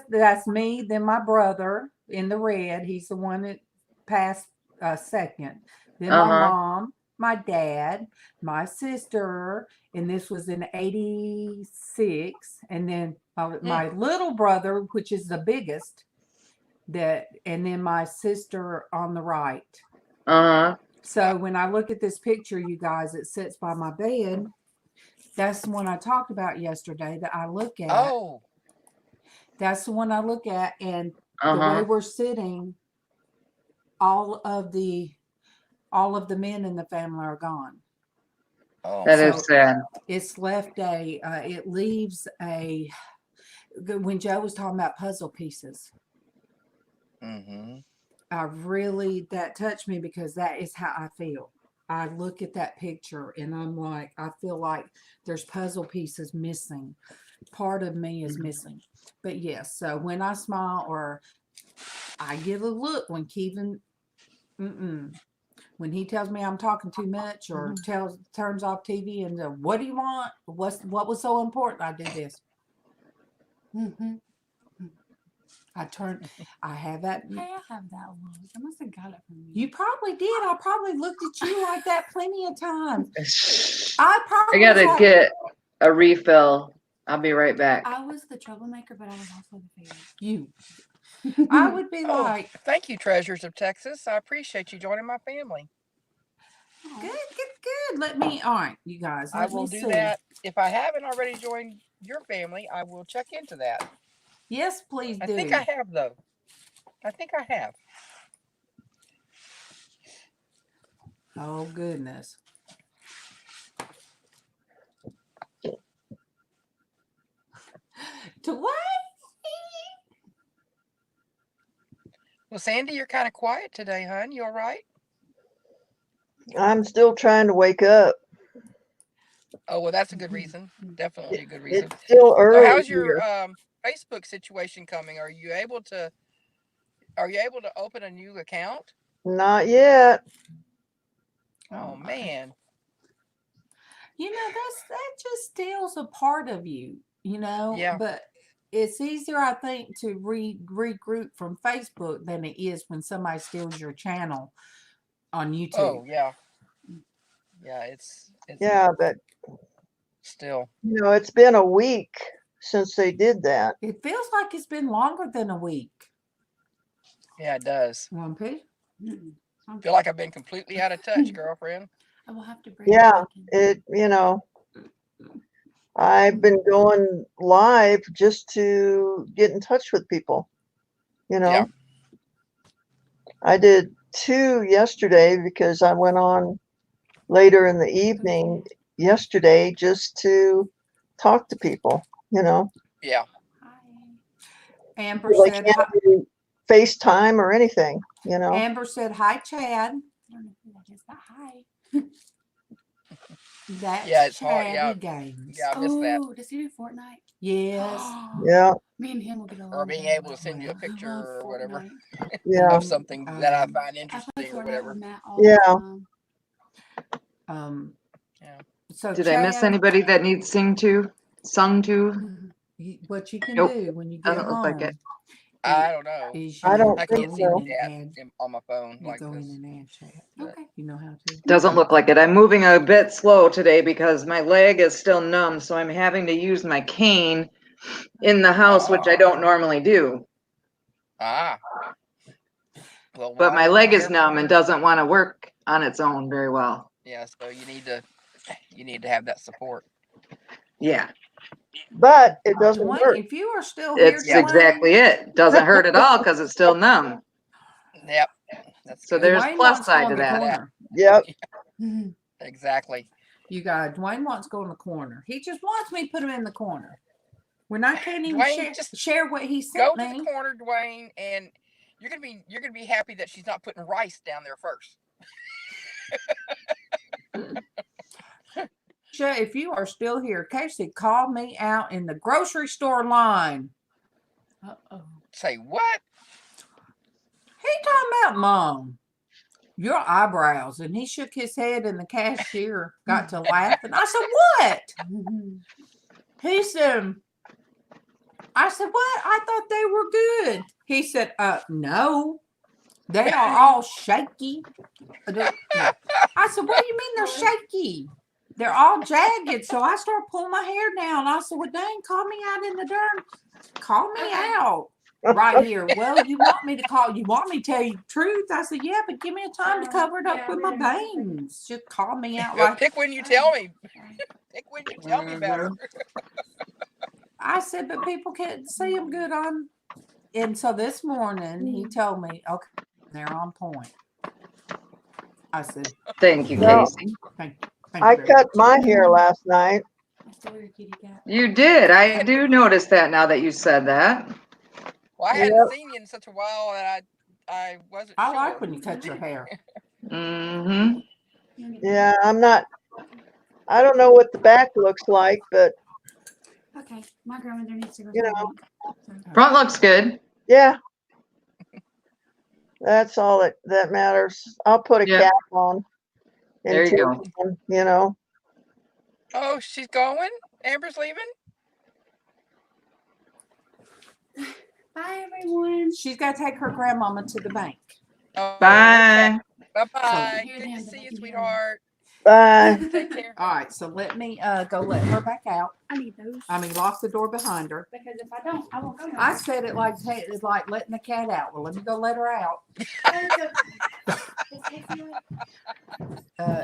B: that's me. Then my brother in the red, he's the one that passed second. Then my
A: Uh-huh.
B: mom, my dad, my sister, and this was in '86. And then my little brother, which is the biggest, and then my sister on the right.
A: Uh-huh.
B: So when I look at this picture, you guys, it sits by my bed. That's the one I talked about yesterday that I look at.
E: oh,
B: That's the one I look at. And the
A: Uh-huh.
B: way we're sitting, all of the men in the family are gone.
E: oh.
A: That
B: So
A: is sad.
B: it's left it leaves when Joe was talking about puzzle pieces,
E: Mm-hmm.
B: that touched me because that is how I feel. I look at that picture and I'm like, I feel like there's puzzle pieces missing. Part of me is missing. But yes, so when I smile or I give a look when Kevin, when he tells me I'm talking too much or turns off TV and what do you want? What was so important? I do this. I have that.
F: Hey, I have that one. I must have got it from you.
B: You probably did. I probably looked at you like that plenty of times.
A: I gotta get a refill. I'll be right back.
F: I was the troublemaker, but I was also the favorite.
B: You. I would be
E: Oh,
B: like,
E: thank you, treasures of Texas. I appreciate you joining my family.
B: good. Let me. All right, you guys.
E: I will do that. If I haven't already joined your family, I will check into that.
B: Yes, please do.
E: I think I have, though. I think I have.
B: Oh goodness. Dwayne.
E: Well, Sandy, you're kind of quiet today, hon. You all right?
D: I'm still trying to wake up.
E: Oh, well, that's a good reason. Definitely a good reason.
D: It's still
E: So
D: early
E: how's your
D: here.
E: Facebook situation coming? Are you able to open a new account?
D: Not yet.
E: Oh man.
B: You know, that just steals a part of you, you know.
E: Yeah.
B: But it's easier, I think, to regroup from Facebook than it is when somebody steals your channel on YouTube.
E: Oh yeah. Yeah, it's
D: Yeah, but
E: still.
D: it's been a week since they did that.
B: It feels like it's been longer than a week.
E: Yeah, it does.
B: One P.
E: I feel like I've been completely out of touch, girlfriend.
F: I will have to bring it
D: Yeah,
F: back in.
D: I've been going live just to get in touch with people.
E: Yeah.
D: I did 2 yesterday because I went on later in the evening yesterday just to talk to people,
E: Yeah.
F: Hi.
B: Amber
D: Because I
B: said,
D: can't do FaceTime or anything,
B: Amber said, hi, Chad.
F: I don't know who that is, but hi.
B: That's
E: Yeah, it's hard.
B: Chatty
E: Yeah.
B: Games.
E: Yeah, I missed that.
F: Oh, does he do Fortnite?
B: Yes.
D: Yeah,
F: Me and him will get along.
E: Or being
F: very
E: able to
F: well.
E: send you a
B: Well,
E: picture
F: I love
E: or whatever
F: Fortnite.
D: yeah,
E: of something that I find
F: I play
E: interesting or
F: Fortnite
E: whatever.
F: with Matt all
D: Yeah.
F: the time.
E: Yeah.
B: So
A: Did I miss
B: Chad,
A: anybody that needs sung to?
B: what you can
A: Nope.
B: do when you get
A: Doesn't look like it.
B: home
E: I don't know.
B: is
D: I
B: you
D: don't
E: I
B: go
E: can't
D: think
E: see
B: in
D: so.
E: the
B: and
E: chat
B: add.
E: on my phone
B: You
E: like
B: go
E: this.
B: in and add chat.
F: Okay.
B: You know how to.
A: Doesn't look like it. I'm moving a bit slow today because my leg is still numb, so I'm having to use my cane in the house, which I don't normally do.
E: Ah. Well,
A: But my
E: walk,
A: leg
E: be
A: is
E: careful.
A: numb and doesn't want to work on its own very well.
E: Yeah, so you need to have that support.
A: Yeah,
D: But it doesn't
B: Dwayne,
D: hurt.
B: if you are still here,
A: it's
B: Dwayne,
A: exactly it. Doesn't hurt at all because it's still numb.
E: Yep. That's
A: So
E: good.
A: there's
B: Dwayne
A: plus
B: wants to go
A: side
B: in
A: to
B: the
A: that.
B: corner.
D: Yep.
E: Exactly.
B: You guys, Dwayne wants to go in the corner. He just wants me to put him in the corner. When I can't even
E: Dwayne, just
B: share what he
E: go
B: sent
E: to the
B: me.
E: corner, Dwayne, and you're gonna be happy that she's not putting rice down there first.
B: If you are still here, Casey called me out in the grocery store line.
E: Say what?
B: He talking about Mom, your eyebrows. And he shook his head and the cashier got to laughing. I said, what? He said, I said, what? I thought they were good. He said, no. They are all shaky. I said, what do you mean they're shaky? They're all jagged. So I started pulling my hair down. I said, well, dang, call me out in the dirt. Call me out right here. Well, you want me to tell you the truth? I said, yeah, but give me a time to cover it up with my veins. Just call me out like
E: Pick when you tell me. Pick when you tell me better.
B: I said, but people can't see them good on. And so this morning he told me, okay, they're on point. I said,
A: Thank you,
D: Well,
A: Casey.
B: thank
D: I
B: you very
D: cut
B: much.
D: my hair last night.
F: I stole your kitty cat.
A: You did. I do notice that now that you said that.
E: Well, I hadn't seen you in such a while that I wasn't
B: I
E: sure.
B: like when you cut your hair.
A: Mm-hmm.
D: Yeah, I don't know what the back looks like, but
F: Okay, my grandmother needs to go.
D: You
F: to
D: know.
F: the bank.
A: Front looks good.
D: yeah. That's all that matters. I'll put a
A: Yeah.
D: cap on.
A: There you go.
D: Go.
E: Oh, she's going? Amber's leaving?
F: Bye, everyone.
B: she's got to take her grandmama to the bank.
E: Oh,
A: Bye.
E: Okay. Bye-bye.
F: You're
E: Good to
F: the
E: see you,
F: one.
E: sweetheart.
D: Bye.
E: Take care.
B: All right, so let me go let her back out.
F: I need those.
B: I mean, lock the door behind her.
F: Because if I don't, I won't go nowhere.
B: I said it like it's like letting the cat out. Well, let me go let her out.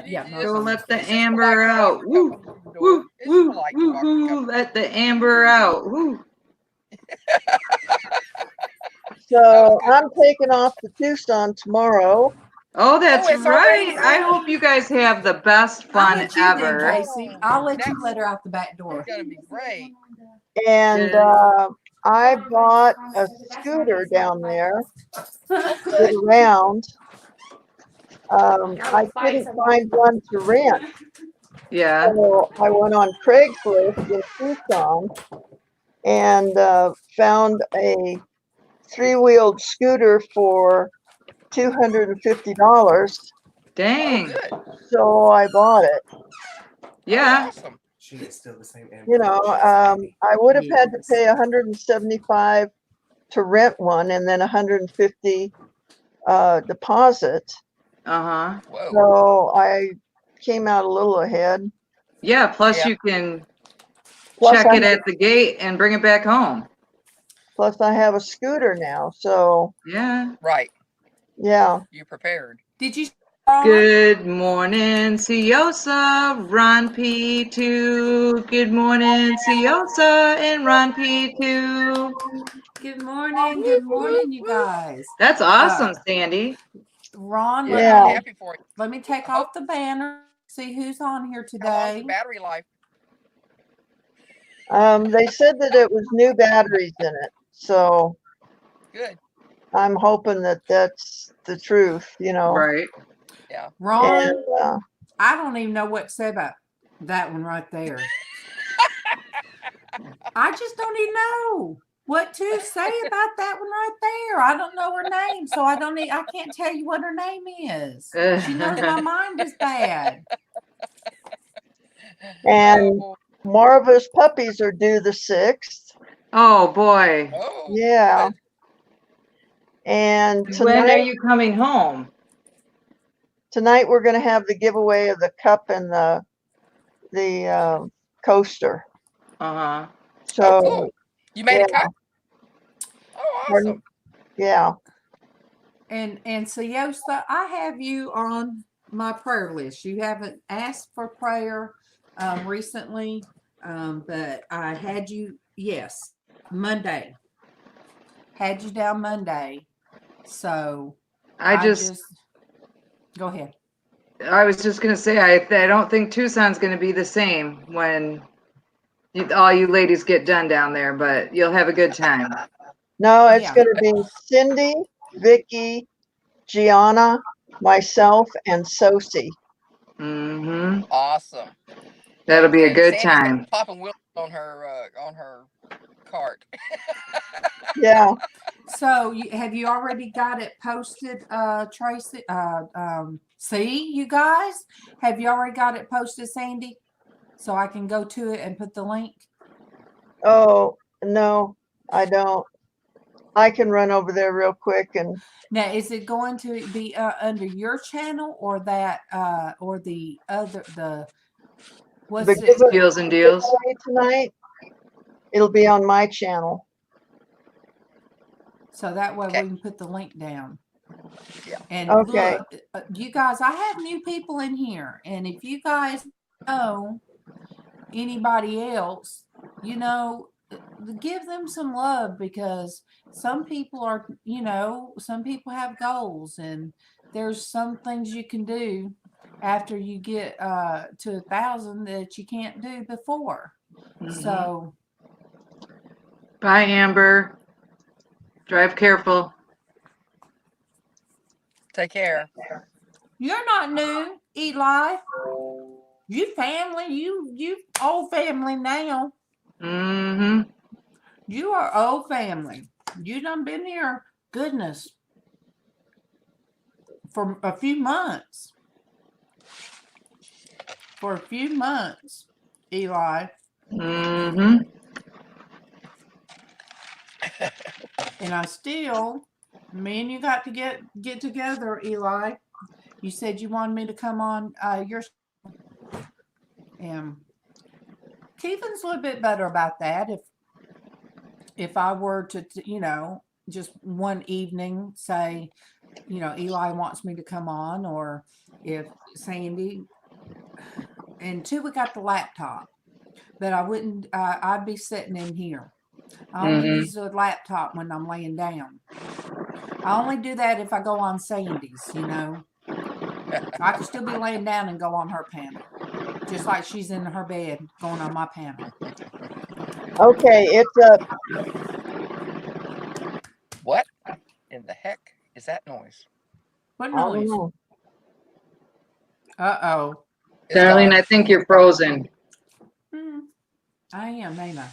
B: Yeah.
E: You
B: no,
A: Go
E: just-
A: let the
E: it's just
A: amber
E: polite to
A: out.
E: walk her
A: Woo,
E: couple through the door.
A: woo,
E: It's
A: woo,
E: polite to
A: woo,
E: walk her
A: woo.
E: couple.
A: Let the amber out. Woo.
D: So I'm taking off to Tucson tomorrow.
A: Oh, that's
E: it's already
A: right. I hope you guys have the best
B: I'll
A: fun
B: let you then,
A: ever.
B: Casey. I'll let you
E: That's-
B: let her out the back door.
E: It's gonna be great.
D: And
A: Good.
D: I bought a scooter down there to get around. I couldn't find one to rent.
A: Yeah.
D: So I went on Craigslist in Tucson and found a three-wheeled scooter for $250.
A: Dang.
E: Oh, good.
D: So I bought it.
A: Yeah.
E: Oh, awesome.
C: She is still the same Amber.
D: You know, I would have had to
B: Yes.
D: pay $175 to rent one and then $150 deposit.
A: Uh-huh.
E: Whoa.
D: So I came out a little ahead.
A: Yeah, plus
E: Yeah.
A: you can
D: Plus
A: check
D: I
A: it
D: have-
A: at the gate and bring it back home.
D: Plus I have a scooter now. So
A: Yeah.
E: Right.
D: yeah.
E: You prepared.
B: Did you?
A: Good morning, Ciosa, Ron P2. Good morning, Ciosa and Ron P2.
B: Good morning. Good morning, you guys.
A: That's awesome, Sandy.
B: Ron,
E: Yeah.
D: Yeah.
E: I'm happy for you.
B: let me take off the banner. See who's on here
E: How long's
B: today.
E: the battery life?
D: They said that it was new batteries in it. So
E: Good.
D: I'm hoping that that's the truth, you know.
A: Right.
E: Yeah.
B: Ron,
D: And,
B: I don't even know what to say about that one right there. I just don't even know what to say about that one right there. I don't know her name, so I can't tell you what her name is. She knows my mind is bad.
D: and
E: Oh,
D: Marva's puppies are due the 6th.
A: Oh, boy.
E: oh,
D: Yeah.
E: good.
D: And
A: When are
D: tonight,
A: you coming home?
D: we're going to have the giveaway of the cup and the coaster.
A: Uh-huh.
D: So
E: Oh, cool. You made a
D: yeah.
E: cup? Oh,
D: Pardon?
E: awesome.
D: Yeah.
B: And Ciosa, I have you on my prayer list. You haven't asked for prayer recently, but I had you, yes, Monday. Had you down Monday. So
A: I just
B: go ahead.
A: I was just gonna say I don't think Tucson's gonna be the same when all you ladies get done down there, but you'll have a good time.
D: No, it's
B: Yeah.
D: going to be Cindy, Vicky, Gianna, myself, and Sosie.
A: Mm-hmm.
E: Awesome.
A: That'll be a
E: And
A: good
E: Sandy's got
A: time.
E: popping wheels on her cart.
D: Yeah.
B: So have you already got it posted, Tracy? See, you guys, have you already got it posted, Sandy? So I can go to it and put the link.
D: Oh, no, I don't. I can run over there real quick and
B: Now, is it going to be under your channel or that or the other what's
D: the
B: it?
A: Deals and deals.
D: giveaway tonight. It'll be on my channel.
B: So that way
E: Okay.
B: we can put the link down.
E: Yeah.
B: And
D: Okay.
B: look, you guys, I have new people in here, and if you guys know anybody else, you know, give them some love because some people are, you know, some people have goals, and there's some things you can do after you get to 1,000 that you can't do before.
A: Mhm.
B: So
A: Bye, Amber. Drive careful.
E: Take care.
B: you're not new, Eli. You family, you old family now.
A: Mm-hmm.
B: You are old family. You done been here, goodness, for a few months. For a few months, Eli.
A: Mm-hmm.
B: And I still, me and you got to get together, Eli. You said you wanted me to come on your show. And Keegan's a little bit better about that. If I were to, you know, just one evening say, you know, Eli wants me to come on, or if Sandy, and two, we got the laptop, but I wouldn't, I'd be sitting in here. I only use the laptop when I'm laying down. I only do that if I go on Sandy's, you know. I could still be laying down and go on her panel, just like she's in her bed going on my panel.
D: Okay, it's up.
E: What in the heck is that noise?
B: What
D: I don't
B: noise?
D: know.
B: Uh-oh.
E: It's
A: Darlene,
E: gone.
A: I think you're frozen.
B: I am, ain't I?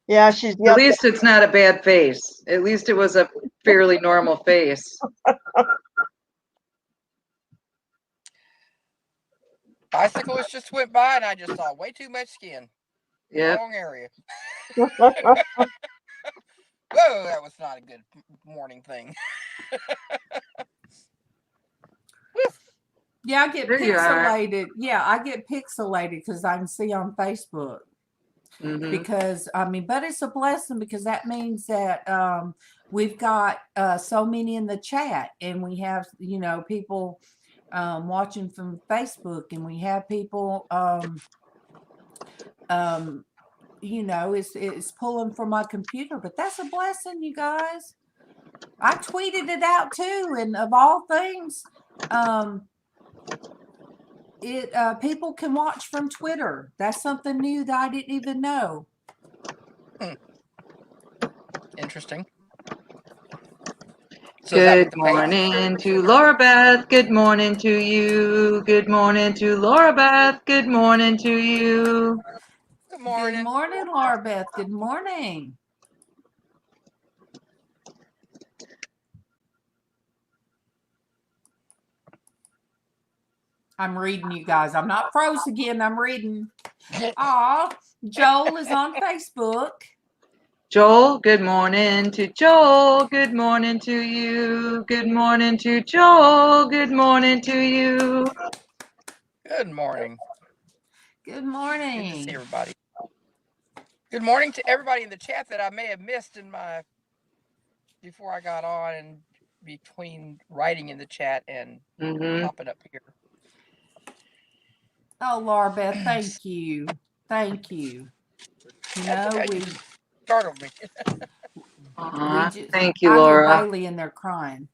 D: Yeah, she's
A: At
D: got
A: least it's not a bad face. At least it was a fairly normal face.
E: Bicyclist just went by and I just saw way too much skin.
A: Yep.
E: Wrong area. Whoa, that was not a good morning thing.
B: Yeah, I get
A: There you are.
B: pixelated. Yeah, I get pixelated because I can see on Facebook. Because I mean, but it's a blessing because that means that we've got so many in the chat, and we have, you know, people watching from Facebook, and we have people you know, it's pulling from my computer, but that's a blessing, you guys. I tweeted it out too, and of all things, people can watch from Twitter. That's something new that I didn't even know.
E: Interesting. So
A: Good morning to Laura Beth. Good morning to you. Good morning to Laura Beth. Good morning to you.
E: Good morning.
B: Good morning, Laura Beth. Good morning. I'm reading, you guys. I'm not froze again. I'm reading. Aw, Joel is on Facebook.
A: Joel, good morning to Joel. Good morning to you. Good morning to Joel. Good morning to you.
E: Good morning.
B: Good
E: Good to
B: morning.
E: see everybody. Good morning to everybody in the chat that I may have missed in my before I got on and between writing in the chat and popping up here.
B: Oh, Laura Beth, thank you. Thank you. You know,
E: Okay,
B: we
E: you just startled me.
A: Thank you,
B: I hear
A: Laura.
B: Bailey in there crying.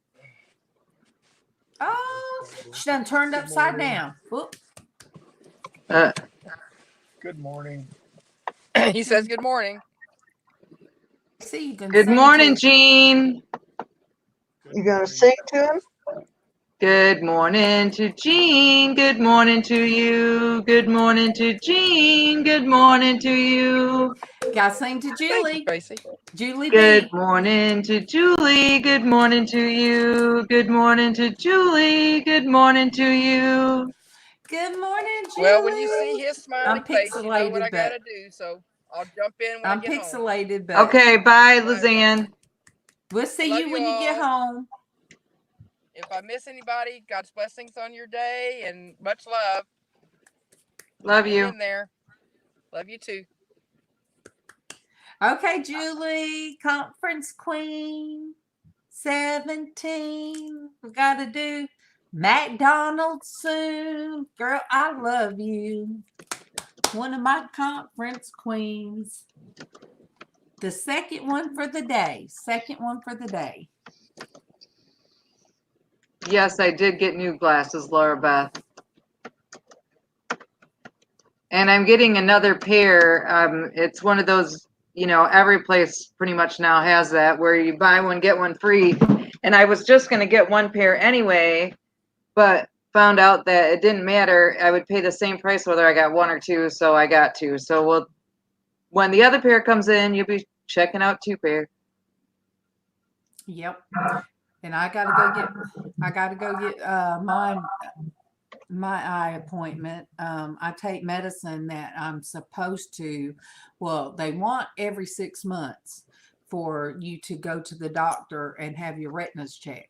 B: Oh, she done turned upside down. Whoop.
C: Good morning.
E: He says good morning.
B: See, you can
A: Good
B: sing
A: morning,
B: to
A: Jean.
D: You gonna sing to him?
A: Good morning to Jean. Good morning to you. Good morning to Jean. Good morning to you.
B: Got to sing to
E: Thank you,
B: Julie.
E: Tracy.
B: Julie
A: Good
B: B.
A: morning to Julie. Good morning to you. Good morning to Julie. Good morning to you.
B: Good morning, Julie.
E: Well, when you see his smiling
B: I'm
E: face, you know what I
B: pixelated,
E: gotta
B: but
E: do. So I'll jump in when I
B: I'm
E: get home.
B: pixelated, but
A: Okay, bye, LizzAnn.
B: we'll see
E: Love
B: you
E: you
B: when you get
E: all.
B: home.
E: If I miss anybody, God's blessings on your day and much love.
A: Love
E: Hang
A: you.
E: in there. Love you too.
B: Okay, Julie, conference queen, 17. We got to do McDonald's soon. Girl, I love you. One of my conference queens. The second one for the day. Second one for the day.
A: Yes, I did get new glasses, Laura Beth. And I'm getting another pair. It's one of those, you know, every place pretty much now has that where you buy one, get one free. And I was just going to get one pair anyway, but found out that it didn't matter. I would pay the same price whether I got one or two. So I got two. So when the other pair comes in, you'll be checking out two pair.
B: Yep. And I gotta go get mine my eye appointment. I take medicine that I'm supposed to. Well, they want every 6 months for you to go to the doctor and have your retinas checked.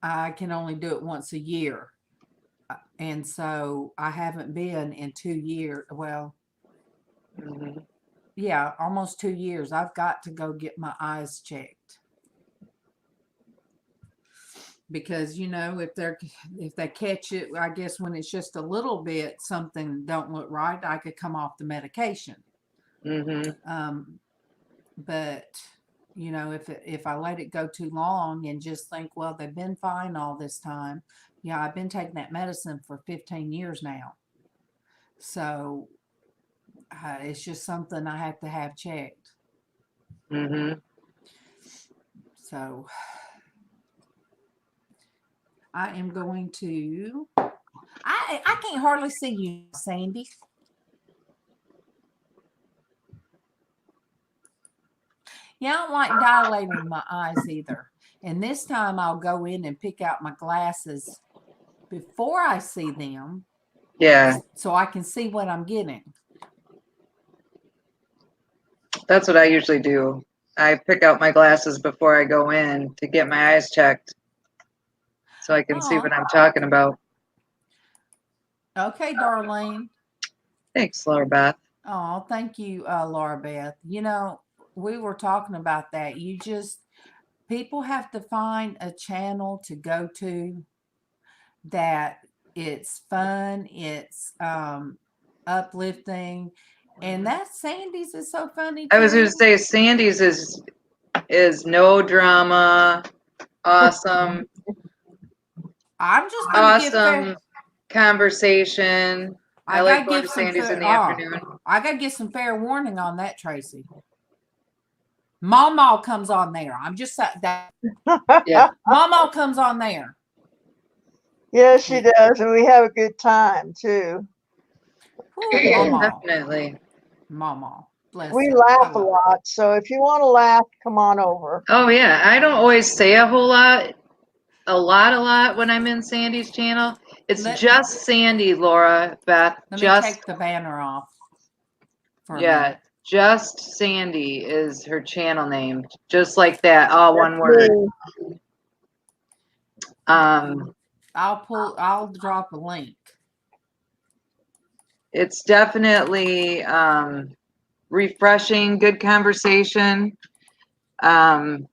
B: I can only do it once a year. And so I haven't been in 2 years. Well,
A: Mhm.
B: yeah, almost 2 years. I've got to go get my eyes checked. Because if they catch it, I guess when it's just a little bit something don't look right, I could come off the medication. But if I let it go too long and just think, well, they've been fine all this time. Yeah, I've been taking that medicine for 15 years now. So it's just something I have to have checked. So I am going to. I can't hardly see you, Sandy. Yeah, I don't like dilating my eyes either. And this time I'll go in and pick out my glasses before I see them.
A: Yeah,
B: So I can see what I'm getting.
A: that's what I usually do. I pick out my glasses before I go in to get my eyes checked so I can see what I'm talking about.
B: Okay, Darlene.
A: Thanks, Laura Beth.
B: Oh, thank you, Laura Beth. We were talking about that. People have to find a channel to go to that it's fun, it's uplifting, and that Sandy's is so funny too.
A: I was going to say Sandy's is no drama, awesome.
B: I'm just going to give
A: Awesome conversation. I like going to Sandy's in the afternoon.
B: I got to get some fair warning on that, Traci. MawMaw comes on there. I'm just that.
A: Yeah.
B: MawMaw comes on there.
D: Yes, she does, and we have a good time too.
A: Definitely.
B: MawMaw. Bless
D: We
B: her.
D: laugh a lot, so if you want to laugh, come on over.
A: Oh yeah, I don't always say a whole lot, when I'm in Sandy's channel. It's just Sandy, Laura Beth.
B: Let me take the banner off. For a minute.
A: Just Sandy is her channel name, just like that, all one word.
B: I'll drop a link.
A: It's definitely refreshing, good conversation. Sandy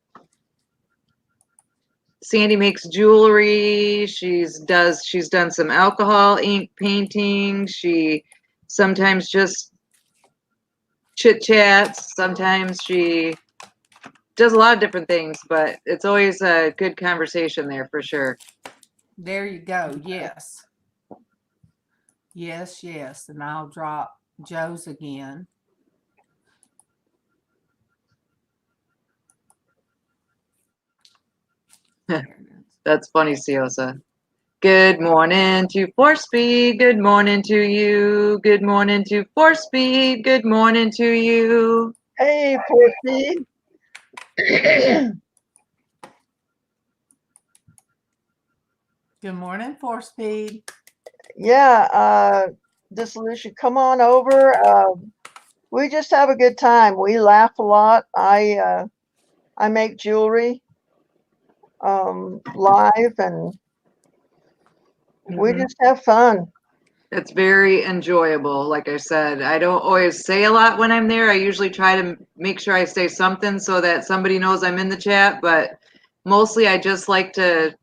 A: makes jewelry. She's done some alcohol ink painting. She sometimes just chit chats. Sometimes she does a lot of different things, but it's always a good conversation there for sure.
B: There you go. Yes. Yes, yes. And I'll drop Joe's again.
A: That's funny, Siosa. Good morning to Force Speed. Good morning to you. Good morning to Force Speed. Good morning to you.
D: Hey, Force Speed.
B: Good morning, Force Speed.
D: Yeah, Dissolution, come on over. We just have a good time. We laugh a lot. I make jewelry live, and we just have fun.
A: It's very enjoyable. Like I said, I don't always say a lot when I'm there. I usually try to make sure I say something so that somebody knows I'm in the chat, but mostly I just like to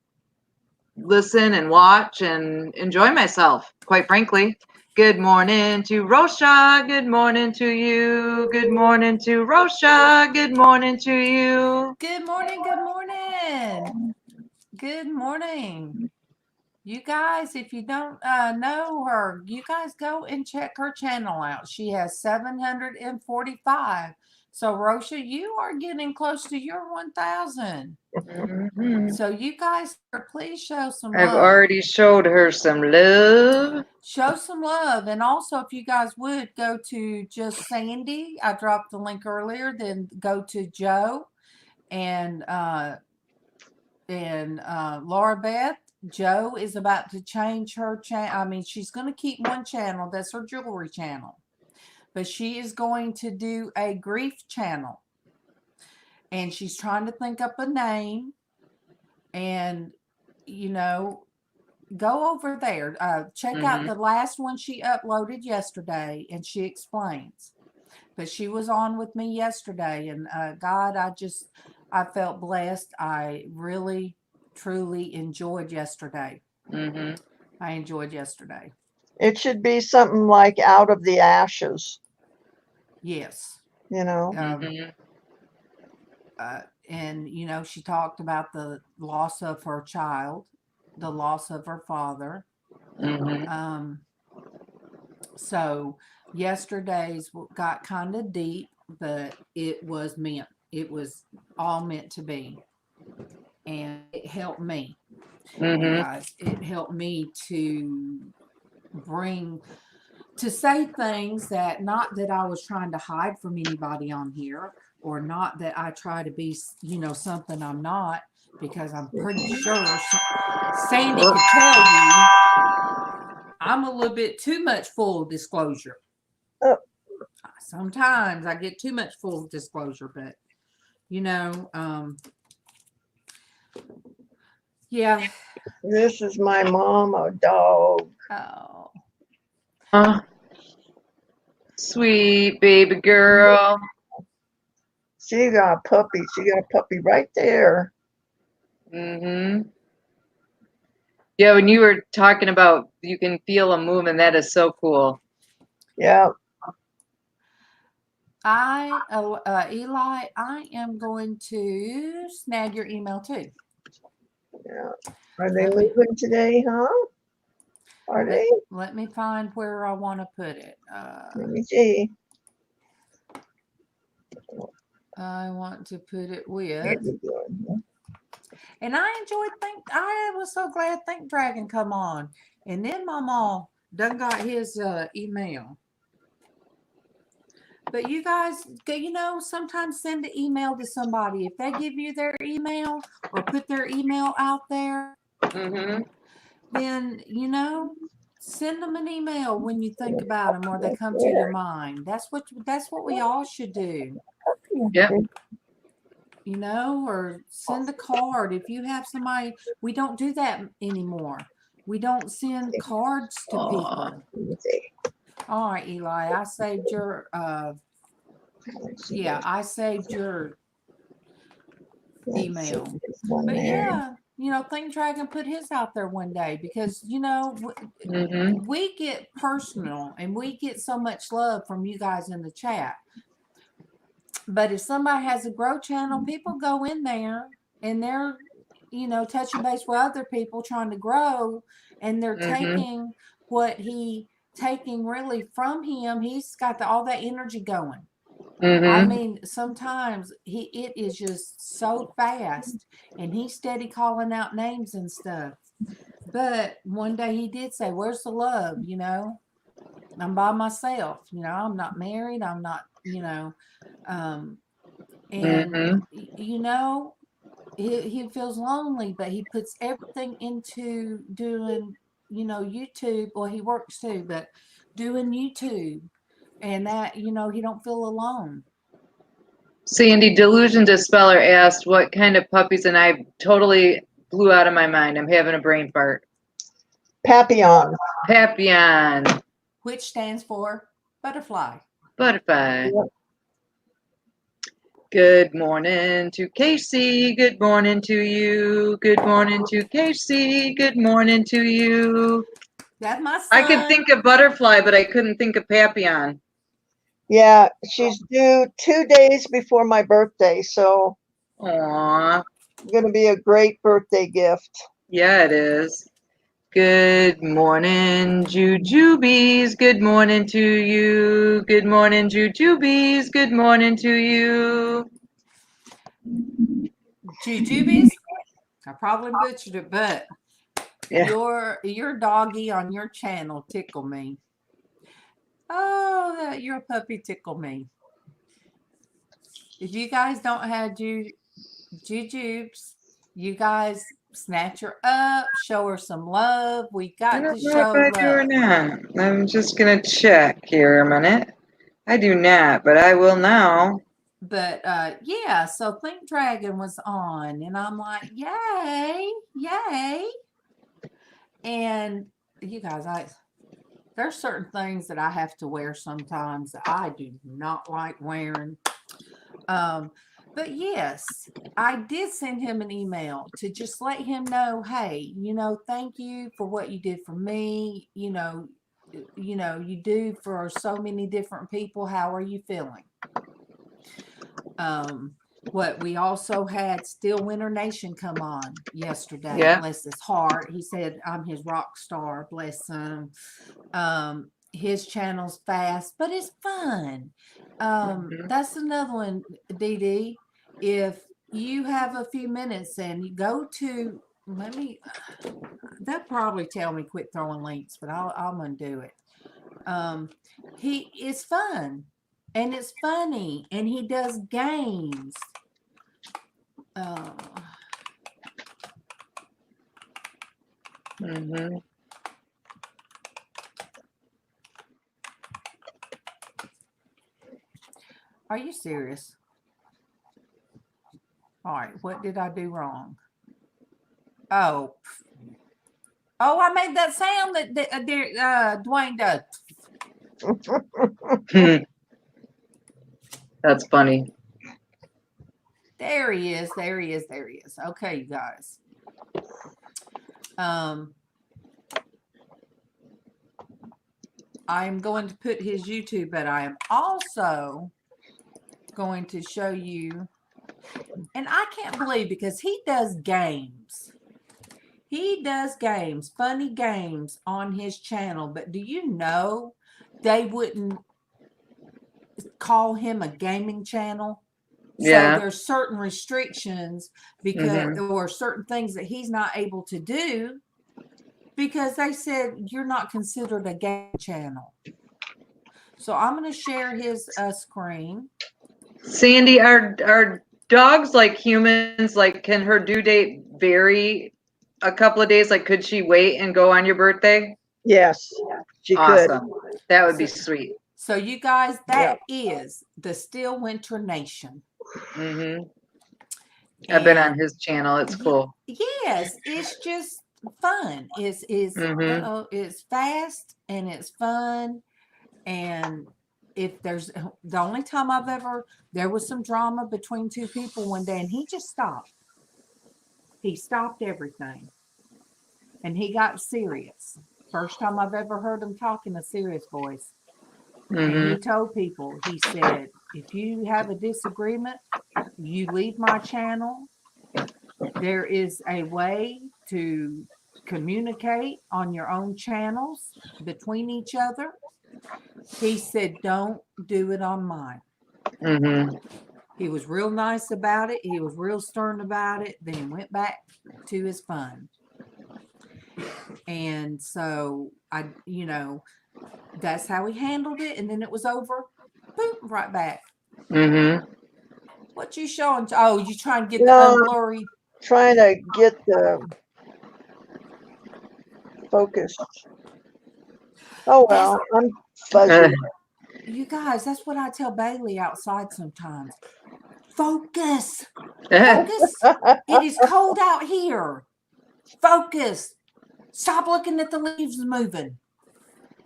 A: listen and watch and enjoy myself, quite frankly. Good morning to Rosha. Good morning to you. Good morning to Rosha. Good morning to you.
B: Good morning. Good morning. Good morning. You guys, if you don't know her, you guys go and check her channel out. She has 745. So, Rosha, you are getting close to your 1,000. So, you guys, please show some love.
A: I've already showed her some love.
B: Show some love. And also, if you guys would go to just Sandy, I dropped the link earlier, then go to Joe and Laura Beth Joe is about to change her channel. I mean, she's going to keep one channel. That's her jewelry channel. But she is going to do a grief channel. And she's trying to think up a name. And, you know, go over there. Check out the last one she uploaded yesterday. And she explains. But she was on with me yesterday. And God, I felt blessed. I really, truly enjoyed yesterday. I enjoyed yesterday.
D: It should be something like Out of the Ashes,
B: Yes.
D: you know.
B: And, you know, she talked about the loss of her child, the loss of her father. So yesterday's got kind of deep, but it was meant. It was all meant to be. And it helped me. Guys, it helped me to say things that, not that I was trying to hide from anybody on here, or not that I try to be, you know, something I'm not, because I'm pretty sure Sandy could tell you I'm a little bit too much full disclosure. Sometimes I get too much full disclosure, but you know, yeah.
D: This is my mama dog.
B: Oh.
A: Sweet baby girl.
D: She got a puppy. She got a puppy right there.
A: Yeah, when you were talking about you can feel them moving, that is so cool.
D: Yeah.
B: Eli, I am going to snag your email too.
D: Yeah. Are they leaving today, huh? Are they?
B: Let me find where I want to put it.
D: Let me see.
B: I want to put it with.
D: Very good.
B: And I was so glad Think Dragon come on. And then MawMaw done got his email. But you guys, you know, sometimes send an email to somebody. If they give you their email or put their email out there, then, you know, send them an email when you think about them or they come to your mind. That's what we all should do.
A: Yep.
B: You know, or send a card. If you have somebody, we don't do that anymore. We don't send cards to people. All right, Eli, I saved your I saved your email. But yeah, you know, Think Dragon put his out there one day because, you know, we get personal and we get so much love from you guys in the chat. But if somebody has a grow channel, people go in there and they're, you know, touching base with other people trying to grow, and they're taking really from him. He's got all that energy going. I mean, sometimes it is just so fast, and he's steady calling out names and stuff. But one day he did say, "Where's the love?" You know, I'm by myself. You know, I'm not married. I'm not, you know, and you know, he feels lonely, but he puts everything into doing, you know, YouTube. Well, he works too, but doing YouTube, and that, you know, he don't feel alone.
A: Sandy Delusion Dispeller asked what kind of puppies, and I totally blew out of my mind. I'm having a brain fart.
D: Papillon.
A: Papillon.
B: Which stands for butterfly.
A: Butterfly. Yep. Good morning to Casey. Good morning to you. Good morning to Casey. Good morning to you.
B: That's my son.
A: I could think of butterfly, but I couldn't think of Papillon.
D: Yeah, she's due 2 days before my birthday, so
A: Aww.
D: It's going to be a great birthday gift.
A: Yeah, it is. Good morning, Jujubes. Good morning to you. Good morning, Jujubes. Good morning to you.
B: Jujubes? I probably butchered it, but
A: yeah.
B: your doggy on your channel tickle me. Oh, your puppy tickle me. If you guys don't have Jujubes, you guys snatch her up, show her some love. We
A: I
B: got
A: don't
B: to
A: know
B: show
A: if I do or
B: love.
A: not. I'm just gonna check here a minute. I do not, but I will now.
B: But yeah, so Think Dragon was on, and I'm like, yay, yay. And you guys, there's certain things that I have to wear sometimes that I do not like wearing. But yes, I did send him an email to just let him know, hey, thank you for what you did for me. You do for so many different people. How are you feeling? What we also had Still Winter Nation come on yesterday.
A: Yeah.
B: Bless his heart. He said I'm his rock star. Bless him. His channel's fast, but it's fun. That's another one, Dee Dee. If you have a few minutes and you go to, they'll probably tell me quit throwing links, but I'm gonna do it. It's fun and it's funny and he does games. Are you serious? All right, what did I do wrong? Oh, I made that sound that Dwayne does.
A: That's funny.
B: There he is. There he is. There he is. Okay, you guys. I'm going to put his YouTube, but I am also going to show you, and I can't believe because he does games. He does games, funny games on his channel, but do you know they wouldn't call him a gaming channel?
A: Yeah.
B: So there's certain restrictions because there were certain things that he's not able to do because they said you're not considered a game channel. So I'm going to share his screen.
A: Sandy, are dogs like humans? Like, can her due date vary a couple of days? Like, could she wait and go on your birthday?
D: Yes, she could.
A: Awesome. That would be sweet.
B: So you guys, that is the Still Winter Nation.
A: I've been on his channel. It's cool.
B: Yes, it's just fun. It's fast and it's fun. And if there's the only time there was some drama between two people one day and he just stopped. He stopped everything. And he got serious. First time I've ever heard him talk in a serious voice. And he told people, he said, if you have a disagreement, you leave my channel. There is a way to communicate on your own channels between each other. He said, don't do it on mine. He was real nice about it. He was real stern about it. Then he went back to his fun. And so that's how he handled it. And then it was over. Boom, right back. What you showing? Oh, you trying to get the unblurry?
D: Trying to get the focus. Oh, well, I'm fuzzy.
B: You guys, that's what I tell Bailey outside sometimes. Focus. Focus. It is cold out here. Focus. Stop looking at the leaves moving.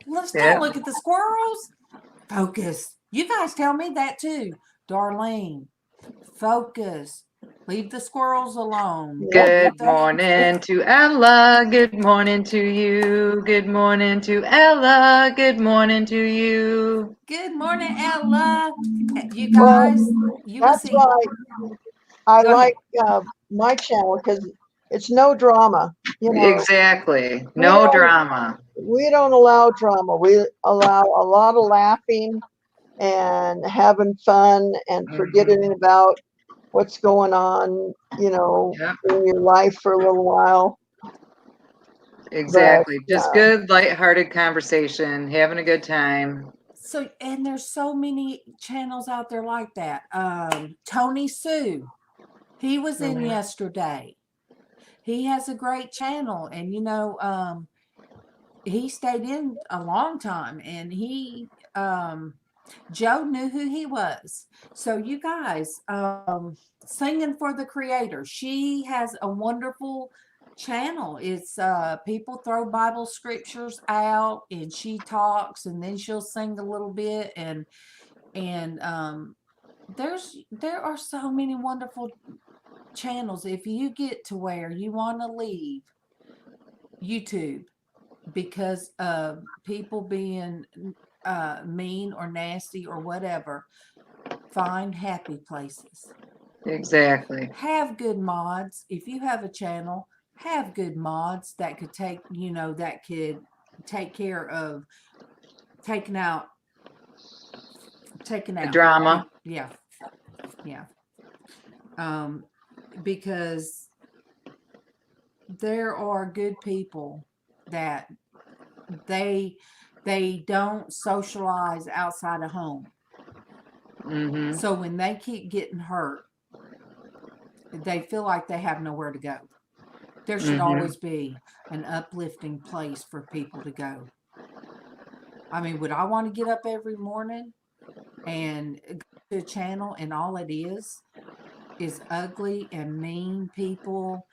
B: Let's don't look at the squirrels. Focus. You guys tell me that too. Darlene, focus. Leave the squirrels alone.
A: Good morning to Ella. Good morning to you. Good morning to Ella. Good morning to you.
B: Good morning, Ella. You guys, you will
D: That's
B: see.
D: why I
B: Go
D: like my channel because it's no drama.
A: Exactly. No drama.
D: We don't allow drama. We allow a lot of laughing and having fun and forgetting about what's going on, in your life for a little while.
A: Exactly. But, just good, lighthearted conversation, having a good time.
B: So, and there's so many channels out there like that. Tony Sue, he was in yesterday. he has a great channel, and he stayed in a long time, and Joe knew who he was. So you guys, Singing for the Creator, she has a wonderful channel. It's people throw Bible scriptures out, and she talks, and then she'll sing a little bit, and there are so many wonderful channels. If you get to where you want to leave YouTube because of people being mean or nasty or whatever, find happy places.
A: Exactly.
B: Have good mods. If you have a channel, have good mods that could take care of taking out
A: The drama.
B: Yeah. Because there are good people that they don't socialize outside of home.
A: Mm-hmm.
B: So when they keep getting hurt, they feel like they have nowhere to go. There should always be an uplifting place for people to go. I mean, would I want to get up every morning and go to a channel and all it is ugly and mean people?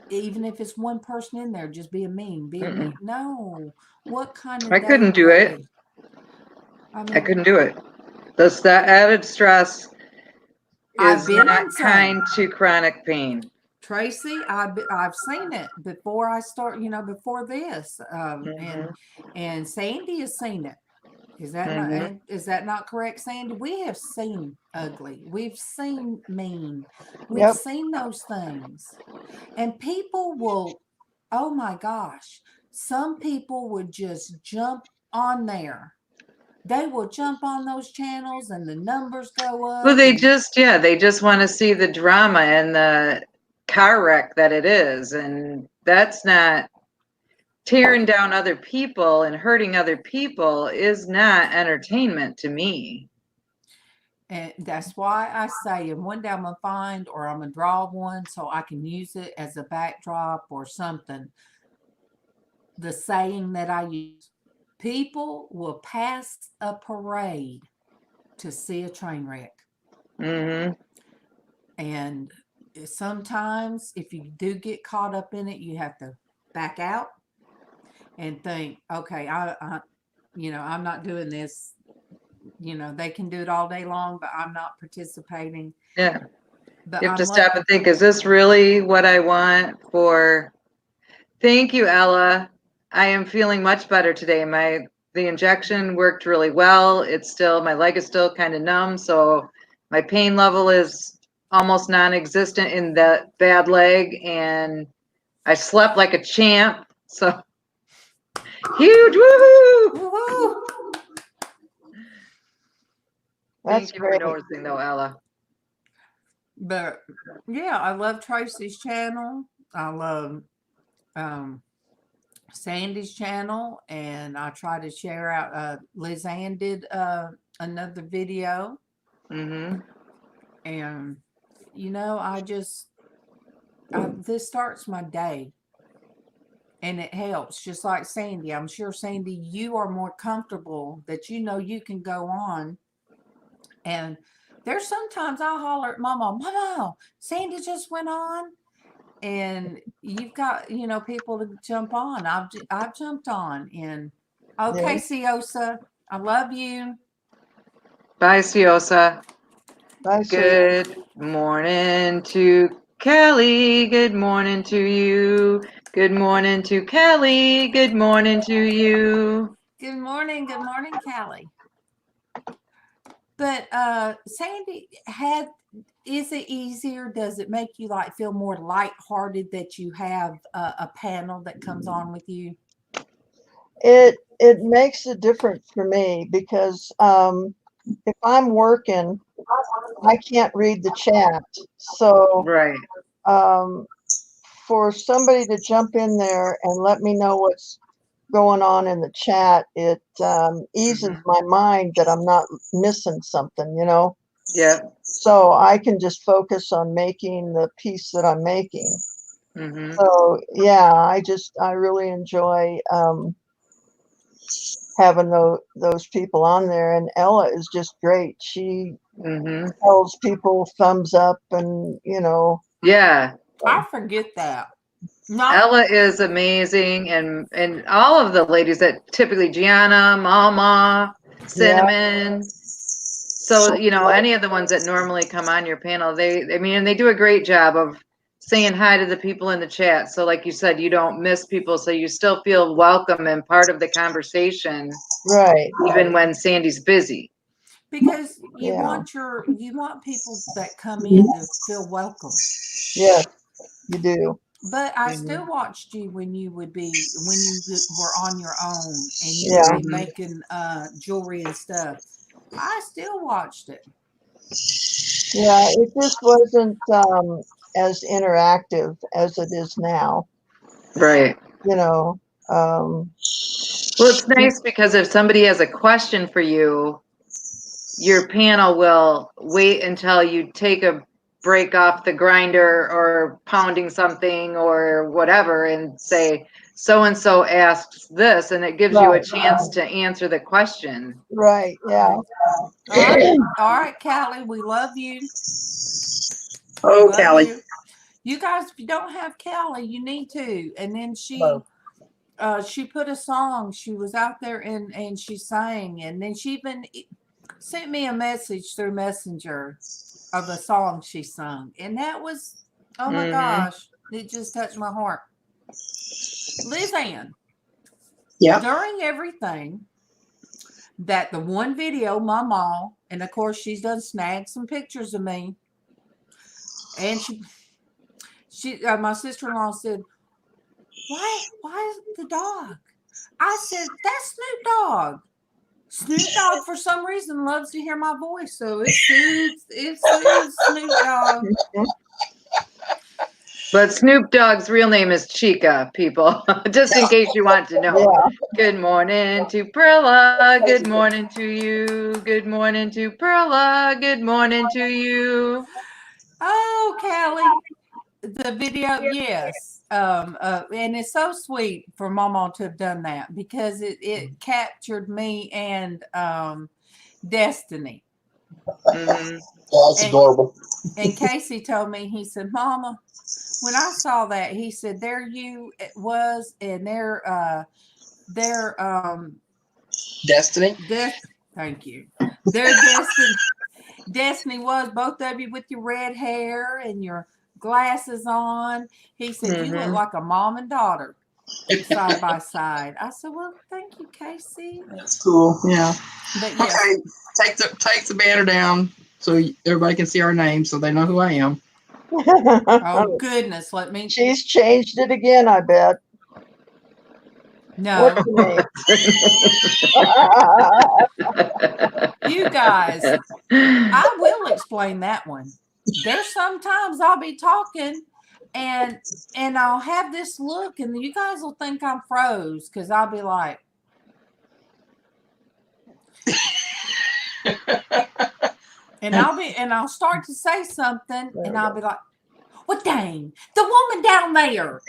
B: Even if it's one person in there just being mean, mean. No. What kind of
A: I couldn't do it. I couldn't do it. That added stress is not kind to chronic pain.
B: Traci, I've seen it before I start, before this, and Sandy has seen it. Is that not correct, Sandy? We have seen ugly. We've seen mean. We've seen those things, and people will. Oh my gosh! Some people would just jump on there. They will jump on those channels, and the numbers go up.
A: Well, they just want to see the drama and the car wreck that it is, and that's not tearing down other people and hurting other people is not entertainment to me.
B: And that's why I say, and one day I'm going to find, or I'm going to draw one so I can use it as a backdrop or something. The saying that I use, people will pass a parade to see a train wreck.
A: Mm-hmm.
B: And sometimes if you do get caught up in it, you have to back out and think, okay, I'm not doing this. They can do it all day long, but I'm not participating.
A: Yeah.
B: But
A: you have to stop and think, is this really what I want for? Thank you, Ella. I am feeling much better today. The injection worked really well. My leg is still kind of numb, so my pain level is almost non-existent in that bad leg, and I slept like a champ. So huge woohoo!
B: Woo-hoo!
A: Thank you for noticing, though, Ella.
B: But yeah, I love Traci's channel. I love Sandy's channel, and I try to share out. LizzAnn did another video, and this starts my day, and it helps. Just like Sandy, I'm sure Sandy, you are more comfortable that you can go on, and there's sometimes I holler at Mama, Sandy just went on. And you've got, people to jump on. I've jumped on. And okay, Siosa, I love you.
A: Bye, Siosa.
D: Bye,
A: Good morning to Kelly. Good morning to you. Good morning to Kelly. Good morning to you.
B: Good morning, Kelly. But Sandy, is it easier? Does it make you feel more lighthearted that you have a panel that comes on with you?
D: It makes a difference for me because if I'm working, I can't read the chat. So
A: right.
D: For somebody to jump in there and let me know what's going on in the chat, it eases my mind that I'm not missing something,
A: Yeah.
D: So I can just focus on making the piece that I'm making.
A: Mm-hmm.
D: So yeah, I really enjoy having those people on there, and Ella is just great. She
A: Mm-hmm.
D: tells people thumbs up, and
A: Yeah.
B: I forget that. Not
A: Ella is amazing, and all of the ladies that typically Gianna, MawMaw, Cinnamon. So any of the ones that normally come on your panel, they do a great job of saying hi to the people in the chat. So like you said, you don't miss people, so you still feel welcome and part of the conversation,
D: right.
A: even when Sandy's busy.
B: because you
D: Yeah.
B: want people that come in to feel welcome.
D: Yes, you do.
B: But I
A: Mhm.
B: still watched you when you were on your own and you
D: Yeah.
B: would be making jewelry and stuff. I still watched it.
D: Yeah, it just wasn't as interactive as it is now.
A: Right.
D: Um,
A: Well, it's nice because if somebody has a question for you, your panel will wait until you take a break off the grinder or pounding something or whatever and say, so and so asks this, and it gives you a
D: Right.
A: chance to answer the question.
D: right. Yeah.
B: All right, Callie, we love you.
G: Oh,
B: Love
G: Callie.
B: You guys, if you don't have Callie, you need to. And then she put a song. She was out there and she sang, and then she even sent me a message through Messenger of a song she sung, and that was, oh my gosh, it just touched my heart. LizzAnn, during everything that the one video, MawMaw, and of course she's done snagged some pictures of me, and my sister-in-law said, why is the dog? I said, that's Snoop Dogg. Snoop Dogg, for some reason, loves to hear my voice, so it's Snoop Dogg.
A: But Snoop Dogg's real name is Chica, people, just in case you want to know.
D: Yeah.
A: Good morning to Perla. Good morning to you. Good morning to Perla. Good morning to you.
B: Oh, Callie, the video, yes. And it's so sweet for MawMaw to have done that because it captured me and Destiny.
A: Mm-hmm.
G: That's adorable.
B: And Casey told me, he said, Mama, when I saw that, he said, there you it was, and their
G: Destiny.
B: thank you. Their Destiny was both of you with your red hair and your glasses on. He said, you look like a mom and daughter side by side. I said, well, thank you, Casey.
G: That's cool. Yeah.
B: But yes.
G: Okay, take the banner down so everybody can see our name so they know who I am.
B: Oh goodness, let me.
D: She's changed it again, I bet.
B: No.
D: What's the name?
B: You guys, I will explain that one. There's sometimes I'll be talking and I'll have this look and you guys will think I'm froze because I'll be like, and I'll start to say something and I'll be like, well, dang, the woman down there.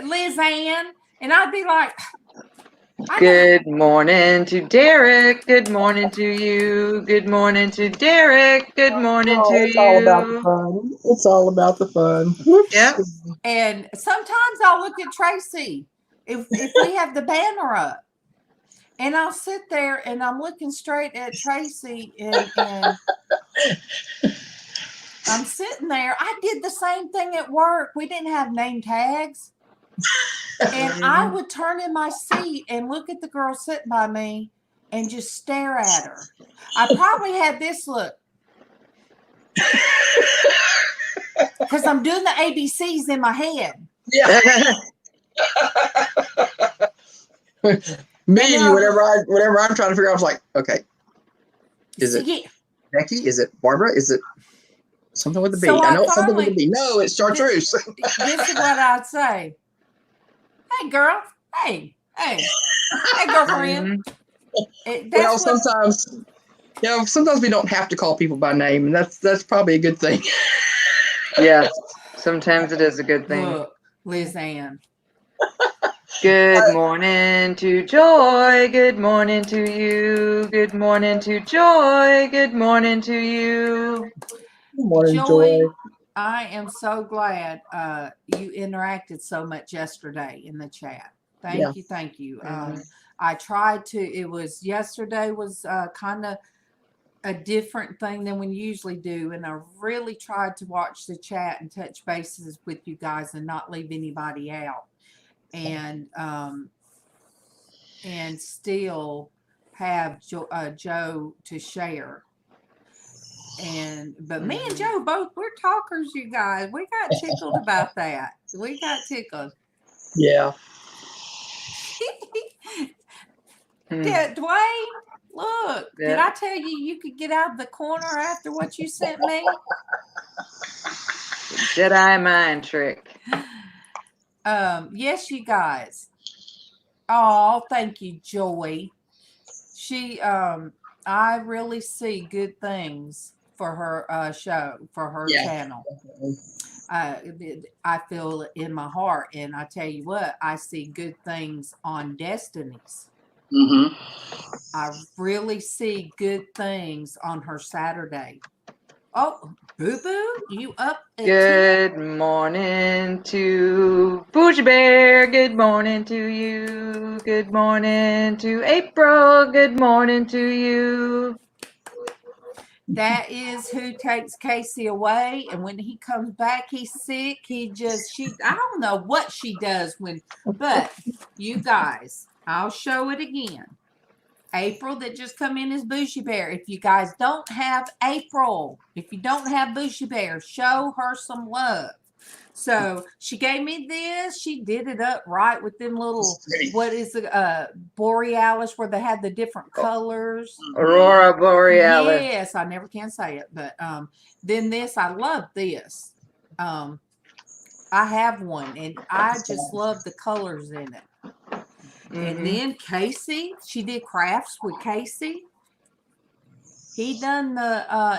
B: LizzAnn, and I'd be like,
A: good morning to Derek. Good morning to you. Good morning to Derek. Good morning to
G: it's
A: you.
G: all about the fun. It's all about the fun.
A: Yep.
B: And sometimes I'll look at Traci if we have the banner up. And I'll sit there and I'm looking straight at Traci and I'm sitting there. I did the same thing at work. We didn't have name tags. And I would turn in my seat and look at the girl sitting by me and just stare at her. I probably had this look. Because I'm doing the ABCs in my head.
G: Yeah. Me, whenever I'm trying to figure out, I was like, okay, is it Becky? Is it Barbara? Is it something with the B? I know it's something with the B. No, it's Chartreuse.
B: This is what I'd say. Hey, girl. Hey, girlfriend.
G: Well, sometimes Yeah, sometimes we don't have to call people by name, and that's probably a good thing.
A: Yes, sometimes it is a good thing.
B: Look, LizzAnn.
A: Good morning to Joy. Good morning to you. Good morning to Joy. Good morning to you.
G: Good morning,
B: Joy,
G: Joy.
B: I am so glad you interacted so much yesterday in the chat. Thank you, thank you. I tried to. Yesterday was kind of a different thing than we usually do, and I really tried to watch the chat and touch bases with you guys and not leave anybody out, and still have Joe to share. But me and Joe both, we're talkers, you guys. We got tickled about that. We got tickled.
G: Yeah.
B: Yeah, Dwayne, look, did I tell you could get out of the corner after what you sent me?
A: Jedi mind trick.
B: Yes, you guys. Oh, thank you, Joy. She, I really see good things for her show, for her channel. I feel it in my heart, and I tell you what, I see good things on Destiny's.
G: Mm-hmm.
B: I really see good things on her Saturday. Oh, Boo Boo, you up?
A: Good morning to Bougie Bear. Good morning to you. Good morning to April. Good morning to you.
B: That is who takes Casey away, and when he comes back, he's sick. I don't know what she does but you guys, I'll show it again. April that just come in as Bougie Bear. If you guys don't have April, if you don't have Bougie Bear, show her some love. So she gave me this. She did it up right with them little, what is it, Borealis, where they had the different colors.
A: Aurora Borealis.
B: Yes, I never can say it, but then this, I love this. I have one, and I just love the colors in it. And then Casey, she did crafts with Casey. He done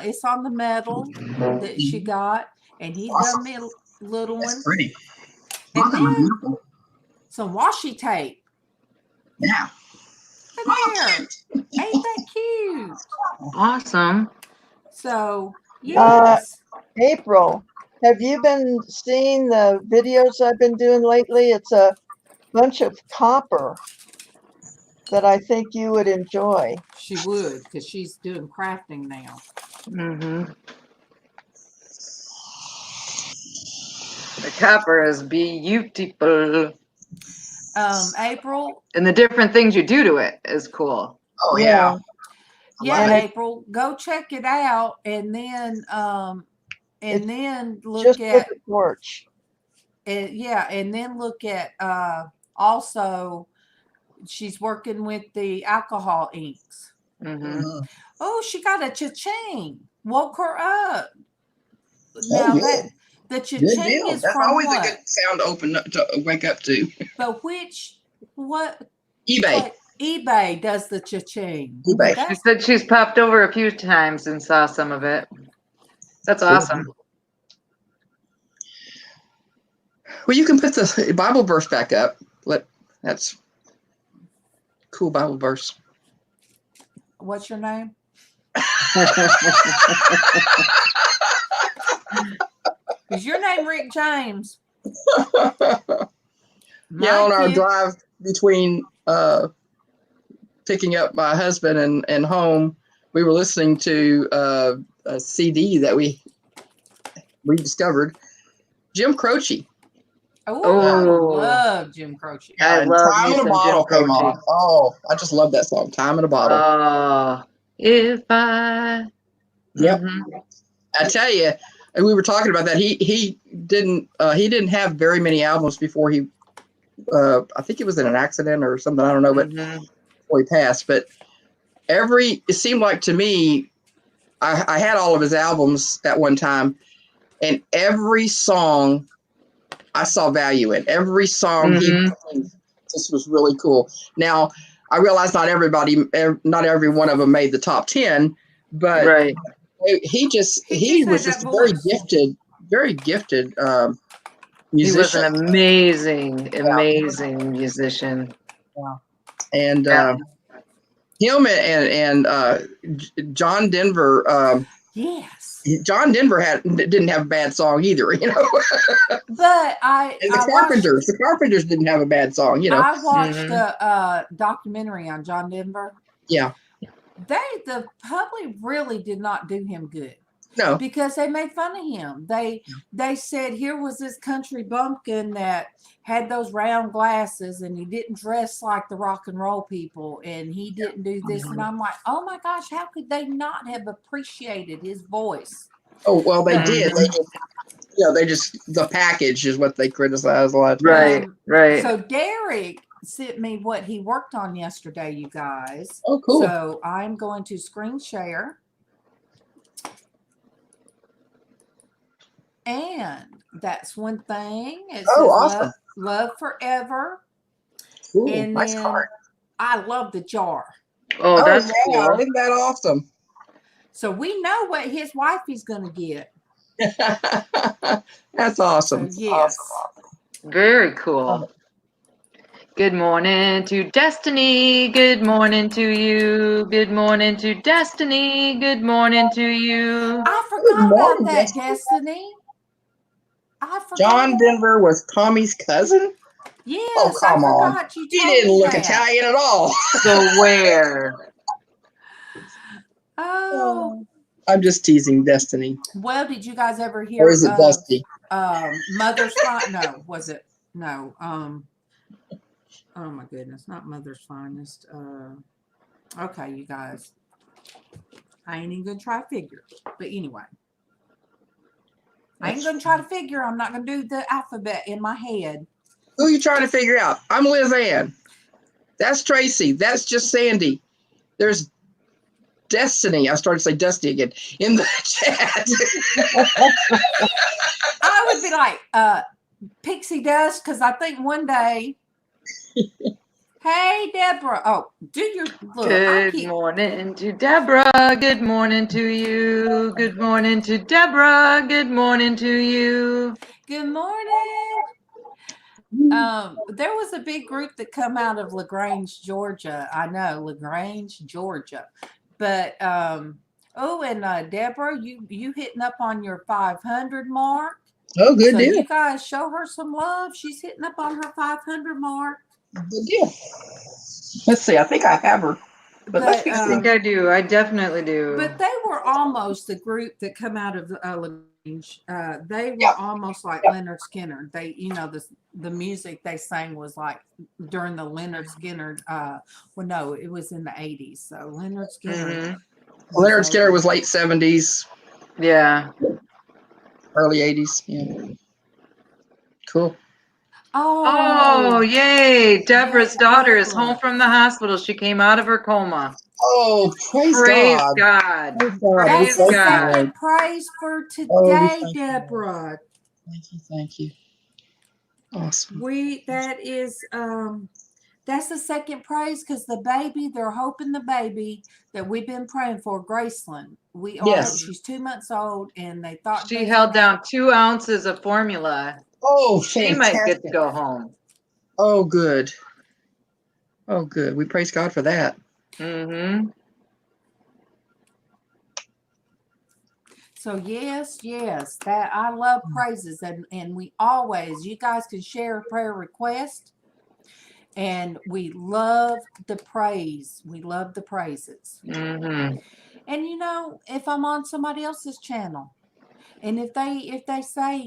B: it's on the metal that she got, and he done me a little one.
G: That's pretty.
B: And then some washi tape.
G: Yeah.
B: Look there. Ain't that cute?
A: Awesome.
B: So, yes.
D: April, have you been seeing the videos I've been doing lately? It's a bunch of copper that I think you would enjoy.
B: She would, because she's doing crafting now.
A: The copper is beautiful.
B: April.
A: And the different things you do to it is cool.
G: Oh yeah.
B: Yeah, April, go check it out, and then look
D: just
B: at
D: the porch.
B: And then look at also she's working with the alcohol inks. Oh, she got a cha-ching. Woke her up. Now that the cha-ching is
G: That's
B: from
G: always
B: what?
G: a good sound to open up to wake up to.
B: But what?
G: eBay.
B: eBay does the cha-ching.
G: eBay.
A: She said she's popped over a few times and saw some of it. That's awesome.
G: Well, you can put the Bible verse back up. That's cool Bible verse.
B: What's your name? Is your name Rick James?
G: Yeah, on our drive between picking up my husband and home, we were listening to a CD that we discovered. Jim Croce.
B: Oh, I love Jim Croce.
A: I love
G: Time in a Bottle came on. Oh, I just love that song. Time in a Bottle.
A: If I.
G: Yep. I tell you, we were talking about that. He didn't have very many albums before he. I think it was in an accident or something. I don't know, but before he passed. But it seemed like to me, I had all of his albums at one time, and every song I saw value in. Every song this was really cool. Now I realize not every one of them made the top 10, but
A: Right.
G: he
B: He
G: was
B: just
G: just
B: had
G: a
B: that
G: very gifted
A: He was
G: musician.
A: an amazing musician.
G: And
A: Yeah.
G: him and John Denver.
B: Yes.
G: John Denver didn't have a bad song either, you know.
B: But
G: And the Carpenters didn't have a bad song, you know.
B: I watched a documentary on John Denver.
G: Yeah.
B: The public really did not do him good.
G: No.
B: Because they made fun of him. They said here was this country bumpkin that had those round glasses and he didn't dress like the rock and roll people and he didn't do this. And I'm like, oh my gosh, how could they not have appreciated his voice?
G: Oh, well, they did. They just the package is what they criticize a lot of times.
A: Right.
B: So Derek sent me what he worked on yesterday, you guys.
G: Oh, cool.
B: So I'm going to screen share. And that's one thing. It says
G: awesome.
B: love forever.
G: Ooh,
B: And
G: nice
B: then
G: card.
B: I love the jar.
A: Oh, that's
G: wow.
A: cool.
G: Isn't that awesome?
B: So we know what his wifey's going to get.
G: That's awesome.
B: So yes.
G: Awesome.
A: Very cool. Good morning to Destiny. Good morning to you. Good morning to Destiny. Good morning to you.
B: I forgot about that, Destiny. I forgot.
G: John Denver was Tommy's cousin?
B: Yes,
G: Oh, come on.
B: You
G: He didn't look Italian at all.
A: So where?
B: Oh.
G: I'm just teasing Destiny.
B: Well, did you guys ever hear
G: Or is it Dusty?
B: Mother's Finest? No, was it? No. Oh my goodness, not Mother's Finest. Okay, you guys. I ain't even gonna try to figure. But anyway. I ain't gonna try to figure. I'm not gonna do the alphabet in my head.
G: Who are you trying to figure out? I'm LizzAnn. That's Traci. That's just Sandy. There's Destiny. I started to say Dusty again in the chat.
B: I would be like, Pixie Dust, because I think one day. Hey, Deborah. Oh, do your look.
A: Good morning to Deborah. Good morning to you. Good morning to Deborah. Good morning to you.
B: Good morning. There was a big group that come out of LaGrange, Georgia. I know LaGrange, Georgia, but and Deborah, you hitting up on your 500 mark.
G: Oh, good deal.
B: You guys show her some love. She's hitting up on her 500 mark.
G: Good deal. Let's see. I think I have her. But
A: I think I do. I definitely do.
B: But they were almost the group that come out of LaGrange. They were almost like Leonard Skinner. They, the music they sang was like during the Leonard Skinner. Well, no, it was in the 80s. So Leonard Skinner.
G: Mm-hmm. Leonard Skinner was late 70s.
A: Yeah.
G: Early 80s. Yeah. Cool.
A: Oh, yay. Deborah's daughter is home from the hospital. She came out of her coma.
G: Oh, praise God.
B: That's the second praise for today, Deborah.
G: Thank you. Awesome.
B: That's the second praise because the baby, they're hoping the baby that we've been praying for, Graceland. She's 2 months old, and they thought
A: she held down 2 ounces of formula.
G: Oh,
A: she might get to go home.
G: Oh, good. Oh, good. We praise God for that.
A: Mm-hmm.
B: So yes, that I love praises, and we always, you guys can share a prayer request, and we love the praise. We love the praises.
A: Mm-hmm.
B: And if I'm on somebody else's channel, and if they say,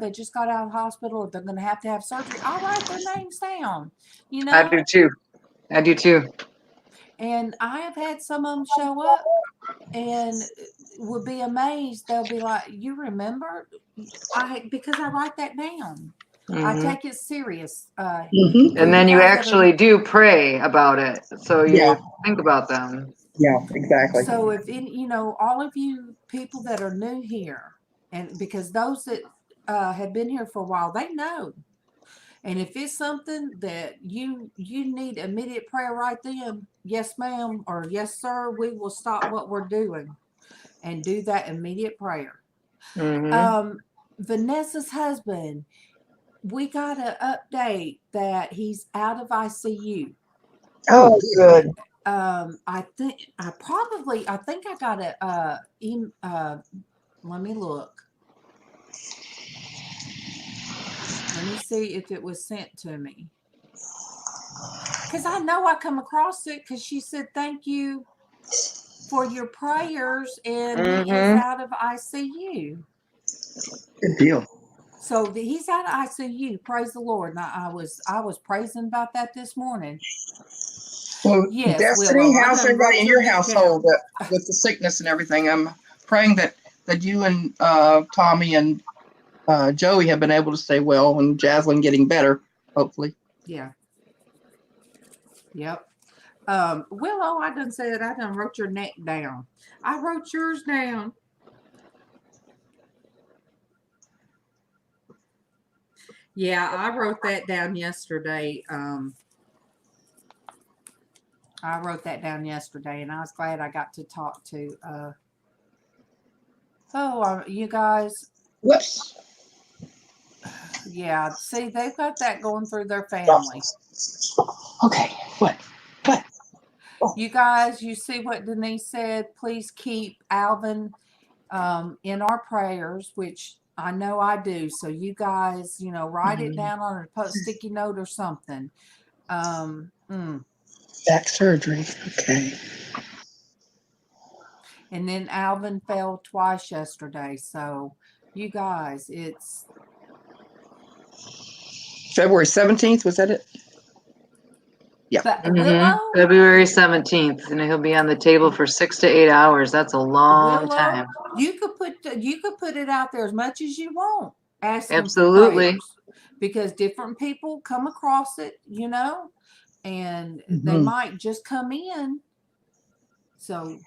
B: they just got out of the hospital or they're going to have surgery, I'll write their names down. I
A: do too.
B: And I have had some of them show up and would be amazed. They'll be like, "You remember?" Because I write that down. Mm-hmm. I take it serious.
A: And then you actually do pray about it, so you think about them.
G: Yeah, exactly.
B: So if all of you people that are new here, and because those that have been here for a while, they know. And if it's something that you need immediate prayer right then, yes, ma'am, or yes, sir, we will stop what we're doing. and do that immediate prayer.
A: Mhm.
B: Vanessa's husband, we got an update that he's out of ICU.
D: Oh, good.
B: I think I got let me look. Let me see if it was sent to me. Because I know I come across it because she said, thank you for your prayers, and he is out of ICU.
G: Good deal.
B: So he's out of ICU. Praise the Lord. Now, I was praising about that this morning.
G: Well,
B: Yes,
G: Destiny,
B: Willow, I
G: how's
B: done
G: everybody
B: wrote
G: in
B: your
G: your
B: name
G: household
B: down.
G: with the sickness and everything? I'm praying that you and Tommy and Joey have been able to stay well, and Jaslyn getting better, hopefully.
B: Yeah. Yep. Willow, I done said I done wrote your neck down. I wrote yours down. Yeah, I wrote that down yesterday. I wrote that down yesterday, and I was glad I got to talk to you guys.
G: Whoops.
B: Yeah, see, they've got that going through their family.
G: Okay. What?
B: You guys, you see what Denise said? Please keep Alvin in our prayers, which I know I do. So you guys, write it down on a sticky note or something.
G: Back surgery. Okay.
B: And then Alvin fell twice yesterday. So you guys, it's
G: February 17th, was that it? Yeah.
B: but Willow,
A: February 17th, and he'll be on the table for 6 to 8 hours. That's a long
B: Willow,
A: time.
B: you could put it out there as much as you want. Asking
A: Absolutely.
B: for prayers, because different people come across it, and they might just come in. So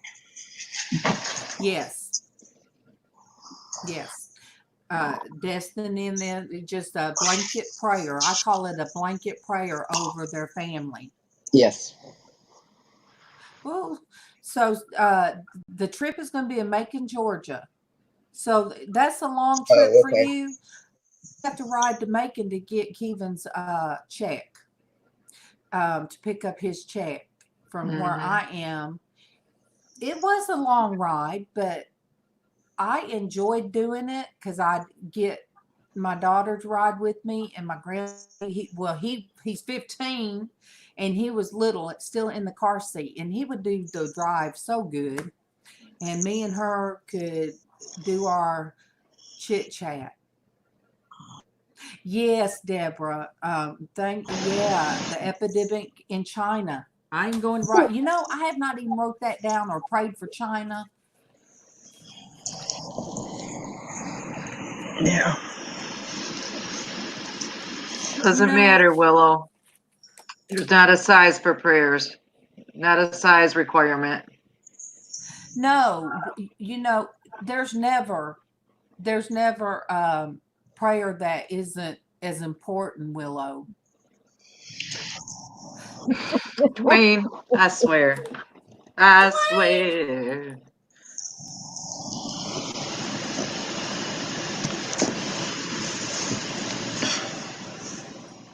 B: yes. Destiny, and then just a blanket prayer. I call it a blanket prayer over their family.
G: Yes.
B: Well, so the trip is going to be in Macon, Georgia. So that's a long trip for you. You have to ride to Macon to get Kevin's check, to pick up his check from where I am. It was a long ride, but I enjoyed doing it because I get my daughter to ride with me, and my he's 15, and he was little, still in the car seat, and he would do the drive so good, and me and her could do our chit chat. Yes, Deborah. The epidemic in China. I'm going to write. I have not even wrote that down or prayed for China.
G: Yeah.
A: Doesn't matter, Willow. There's not a size for prayers. Not a size requirement.
B: No, there's never prayer that isn't as important, Willow.
A: Dwayne, I swear. I swear.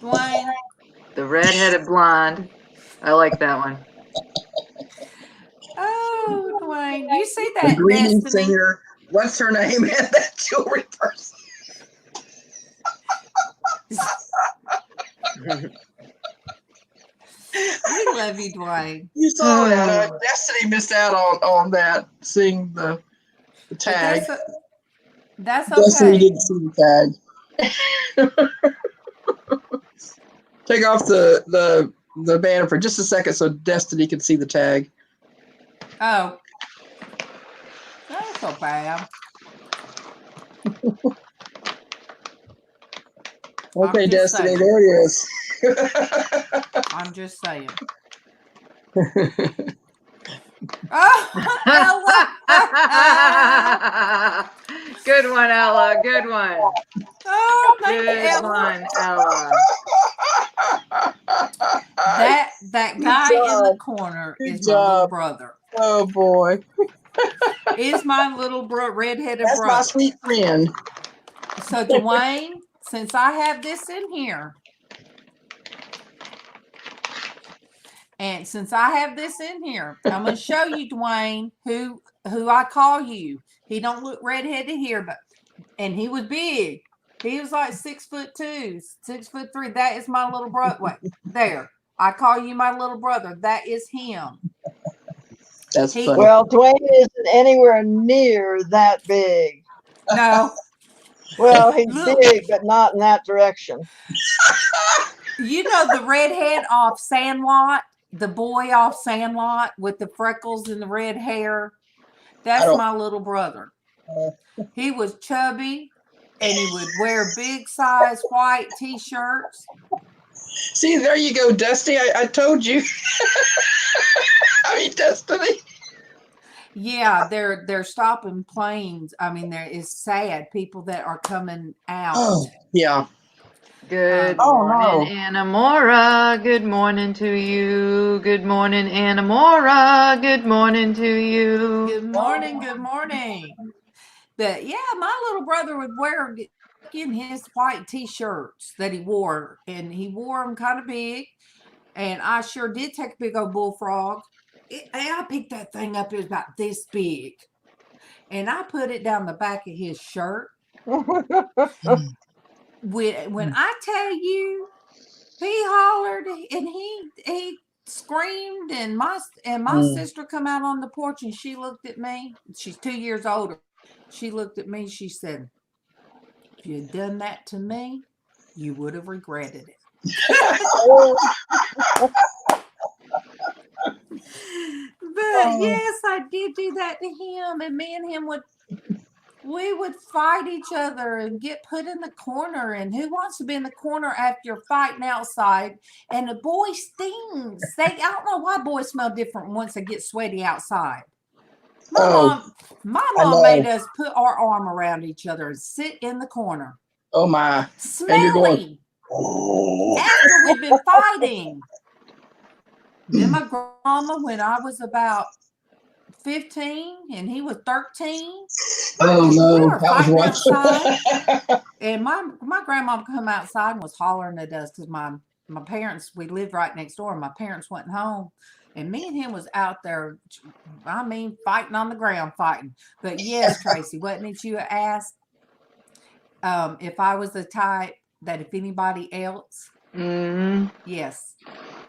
B: Dwayne.
A: The redheaded blonde. I like that one.
B: Oh, Dwayne. You see
G: The
B: that,
G: greeting
B: Destiny?
G: singer. What's her name? And that jewelry person.
B: We love you, Dwayne.
G: You saw that. Destiny missed out on that, seeing the tag.
B: That's
G: Destiny
B: okay.
G: didn't see the tag. Take off the banner for just a second so Destiny can see the tag.
B: Oh. That's so bad.
G: Okay, Destiny, there it is.
B: I'm just saying. Oh, Ella.
A: Good one, Ella. Good one.
B: Oh, thank you,
A: Good
B: Ella.
A: one, Ella.
B: That guy in the corner is my little brother.
G: Oh boy.
B: is my little redheaded
G: That's my
B: brother.
G: sweet friend.
B: So Dwayne, since I have this in here, and since I have this in here, I'm going to show you, Dwayne, who I call you. He don't look redheaded here, and he was big. He was like 6'2", 6'3". That is my little brother. Wait, there. I call you my little brother. That is him.
G: That's funny.
D: Well, Dwayne isn't anywhere near that big.
B: No.
D: Well, he's
B: Look.
D: big, but not in that direction.
B: You know the redhead off Sandlot? The boy off Sandlot with the freckles and the red hair? That's my little brother. He was chubby, and he would wear big size white t-shirts.
G: See, there you go, Dusty. I told you. I mean, Destiny.
B: Yeah, they're stopping planes. I mean, there is sad people that are coming out.
G: Oh, yeah.
A: Good
G: Oh,
A: morning,
G: no.
A: Anamora. Good morning to you. Good morning, Anamora. Good morning to you.
B: Good morning, good morning. But yeah, my little brother would wear in his white t-shirts that he wore, and he wore them kind of big. And I sure did take a big old bullfrog. I picked that thing up. It was about this big, and I put it down the back of his shirt. When I tell you, he hollered and he screamed, and my sister come out on the porch, and she looked at me. She's 2 years older. She looked at me. She said, "If you had done that to me, you would have regretted it." But yes, I did do that to him, and me and him would fight each other and get put in the corner. And who wants to be in the corner after you're fighting outside? And the boy stings. I don't know why boys smell different once they get sweaty outside. My mom made us put our arm around each other and sit in the corner.
G: Oh my!
B: Smelly. After we've been fighting. Then my grandma, when I was about 15 and he was 13.
G: Oh no,
B: we were fighting outside,
G: outside.
B: and my grandma come outside and was hollering at us because my parents, we lived right next door, and my parents went home, and me and him was out there, I mean, fighting on the ground, fighting. But yes, Tracy, wasn't it you asked if I was the type that if anybody else? Yes.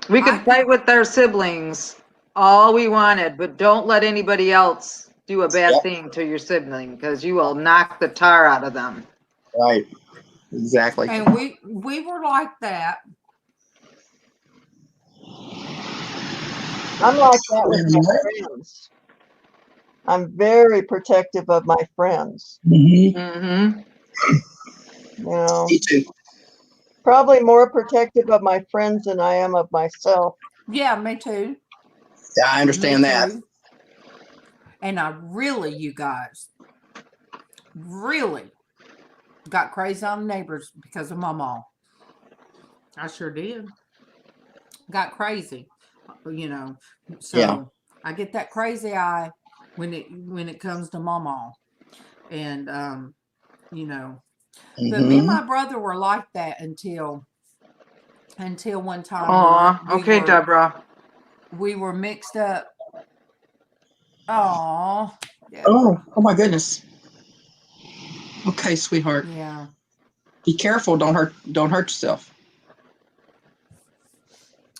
A: We could fight with our siblings all we wanted, but don't let anybody else do a bad thing to your sibling, because you will knock the tar out of them.
G: Right. Exactly.
B: And we were like that.
D: I'm like that with my friends. I'm very protective of my friends.
G: Mm-hmm.
A: Mm-hmm.
D: You know,
G: Me too.
D: probably more protective of my friends than I am of myself.
B: Yeah, me too.
G: Yeah, I understand that.
B: Too. And I really, you guys, really got crazy on the neighbors because of MawMaw. I sure did. Got crazy, you know. So
G: Yeah.
B: I get that crazy eye when it comes to MawMaw, and you know. But me and my brother were like that until one time.
A: Aw, okay, Deborah.
B: We were mixed up. Aw.
G: Oh my goodness. Okay, sweetheart.
B: Yeah.
G: Be careful. Don't hurt yourself.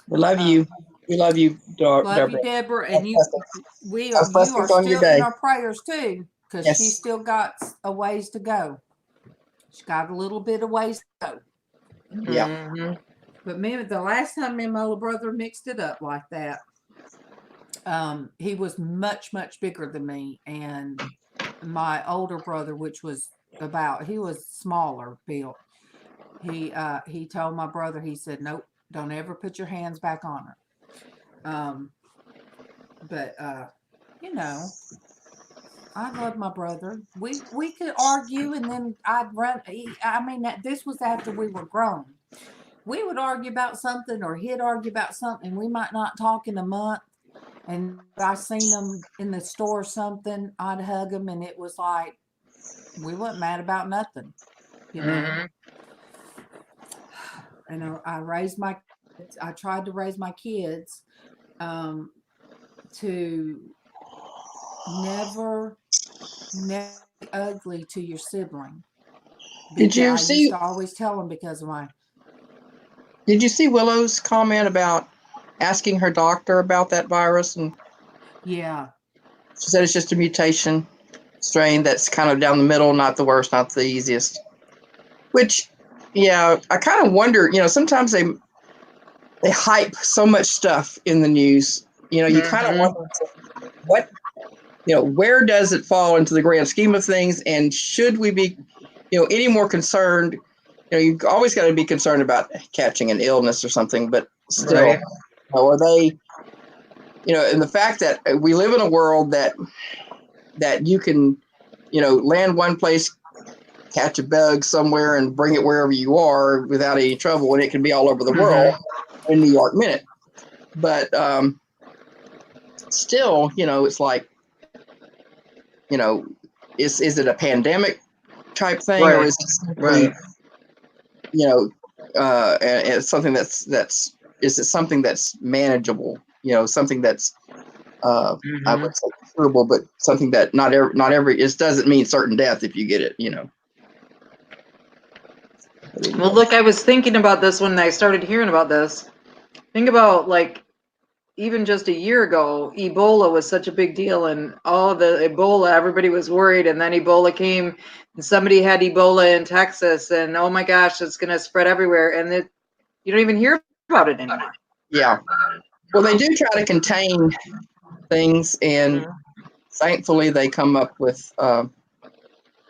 G: We love you. We love you,
B: Love
G: Deborah.
B: you, Deborah, and you are
G: on
B: still
G: your day.
B: in our prayers too, because
G: Yes.
B: she's still got a ways to go. She's got a little bit of ways to go.
G: Yeah.
A: Mm-hmm.
B: But the last time me and my little brother mixed it up like that, he was much, much bigger than me, and my older brother, which was he was smaller built. He told my brother, he said, "Nope, don't ever put your hands back on her." But you know, I love my brother. We could argue, and then I'd run. I mean, this was after we were grown. We would argue about something, or he'd argue about something, and we might not talk in a month. And I seen them in the store or something, I'd hug them, and it was like we weren't mad about nothing, you know.
A: Mhm.
B: And I tried to raise my kids to never be ugly to your sibling.
G: Did you
B: I used
G: see?
B: to always tell them because of my.
G: Did you see Willow's comment about asking her doctor about that virus? And
B: Yeah.
G: she said it's just a mutation strain that's kind of down the middle, not the worst, not the easiest. Which, yeah, I kind of wonder, sometimes they hype so much stuff in the news. You kind of wonder what, where does it fall into the grand scheme of things? And should we be, any more concerned? You always got to be concerned about catching an illness or something, but still,
A: Right.
G: are they, and the fact that we live in a world that you can, land one place, catch a bug somewhere and bring it wherever you are without any trouble, and it can be all over the world in New York minute. But still, it's like, is it a pandemic type thing,
A: Right.
G: or is it simply,
A: Right.
G: and it's something is it something that's manageable? Something that's I would say curable, but something that not every it doesn't mean certain death if you get it.
A: Well, look, I was thinking about this when I started hearing about this. Think about like even just a year ago, Ebola was such a big deal, and all the Ebola, everybody was worried, and then Ebola came, and somebody had Ebola in Texas, and oh my gosh, it's going to spread everywhere, and you don't even hear about it anymore.
G: Yeah. Well, they do try to contain things, and thankfully they come up with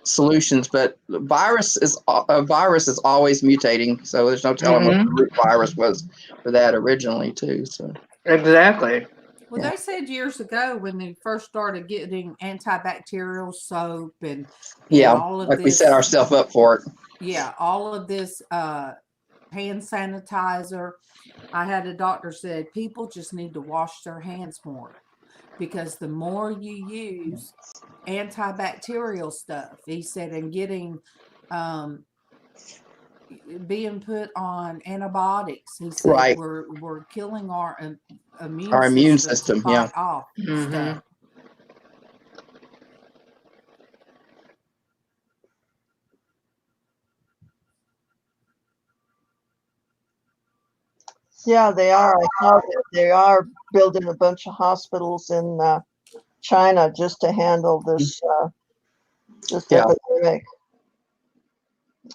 G: solutions. But a virus is always mutating, so there's no telling what the root virus was for that originally too. So
A: exactly.
B: Well, they said years ago when they first started getting antibacterial soap and all of
G: like
B: this,
G: we set ourselves up for it.
B: Yeah, all of this hand sanitizer. I had a doctor said people just need to wash their hands more, because the more you use antibacterial stuff, he said, and getting being put on antibiotics, he said,
G: Right.
B: we're killing our
G: Our immune
B: system
G: system,
B: to fight off stuff.
D: Yeah, they are. I saw that they are building a bunch of hospitals in China just to handle this epidemic.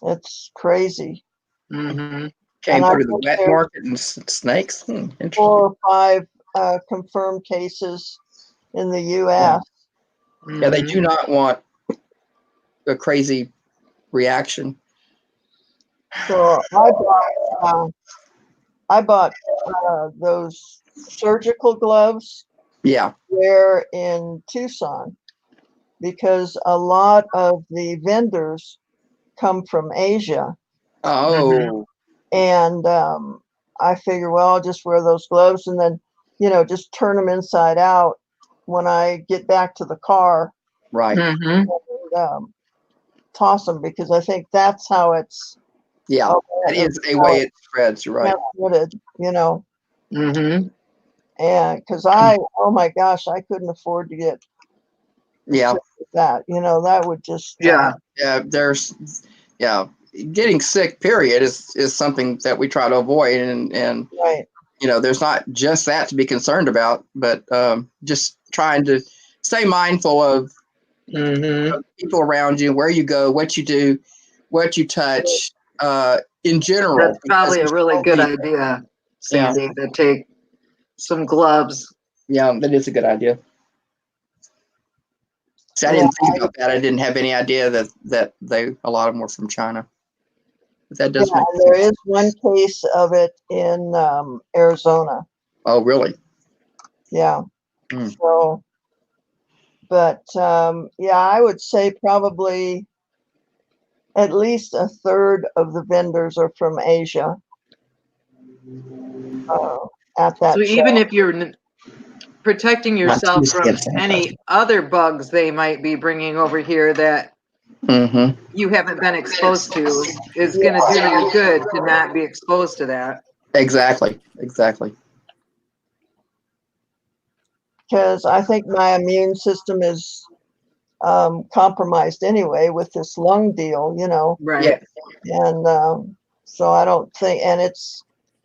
D: It's crazy.
A: Mm-hmm.
G: Came
D: And I
G: through the
D: think
G: wet
D: there's
G: market and snakes. Interesting.
D: 4 or 5 confirmed cases in the U.S.
G: Yeah, they do not want a crazy reaction.
D: So I bought those surgical gloves.
G: Yeah.
D: There in Tucson, because a lot of the vendors come from Asia.
G: Oh.
D: And I figure, well, I'll just wear those gloves and then, just turn them inside out when I get back to the car.
G: Right.
D: And, toss them, because I think that's how it's.
G: Yeah, that is a way it spreads. You're right.
D: And because oh my gosh, I couldn't afford to get that. That would just
G: getting sick period is something that we try to avoid, and
D: right.
G: There's not just that to be concerned about, but just trying to stay mindful of people around you, where you go, what you do, what you touch, in general.
A: That's probably a really good idea, Sandy, to take some gloves.
G: Yeah, that is a good idea. See, I didn't think about that. I didn't have any idea that a lot of them were from China. But that does make sense.
D: There is one case of it in Arizona.
G: Oh, really?
D: Yeah. So, but I would say probably at least a third of the vendors are from Asia. At that
A: so
D: show.
A: even if you're protecting yourself
G: Tuesday
A: from
G: at 10
A: any other bugs they might be bringing over here that
G: Mm-hmm.
A: you haven't been exposed to is going to do you good to not be exposed to that.
G: Exactly.
D: Because I think my immune system is compromised anyway with this lung deal, you know.
A: Right.
D: And so I don't think, and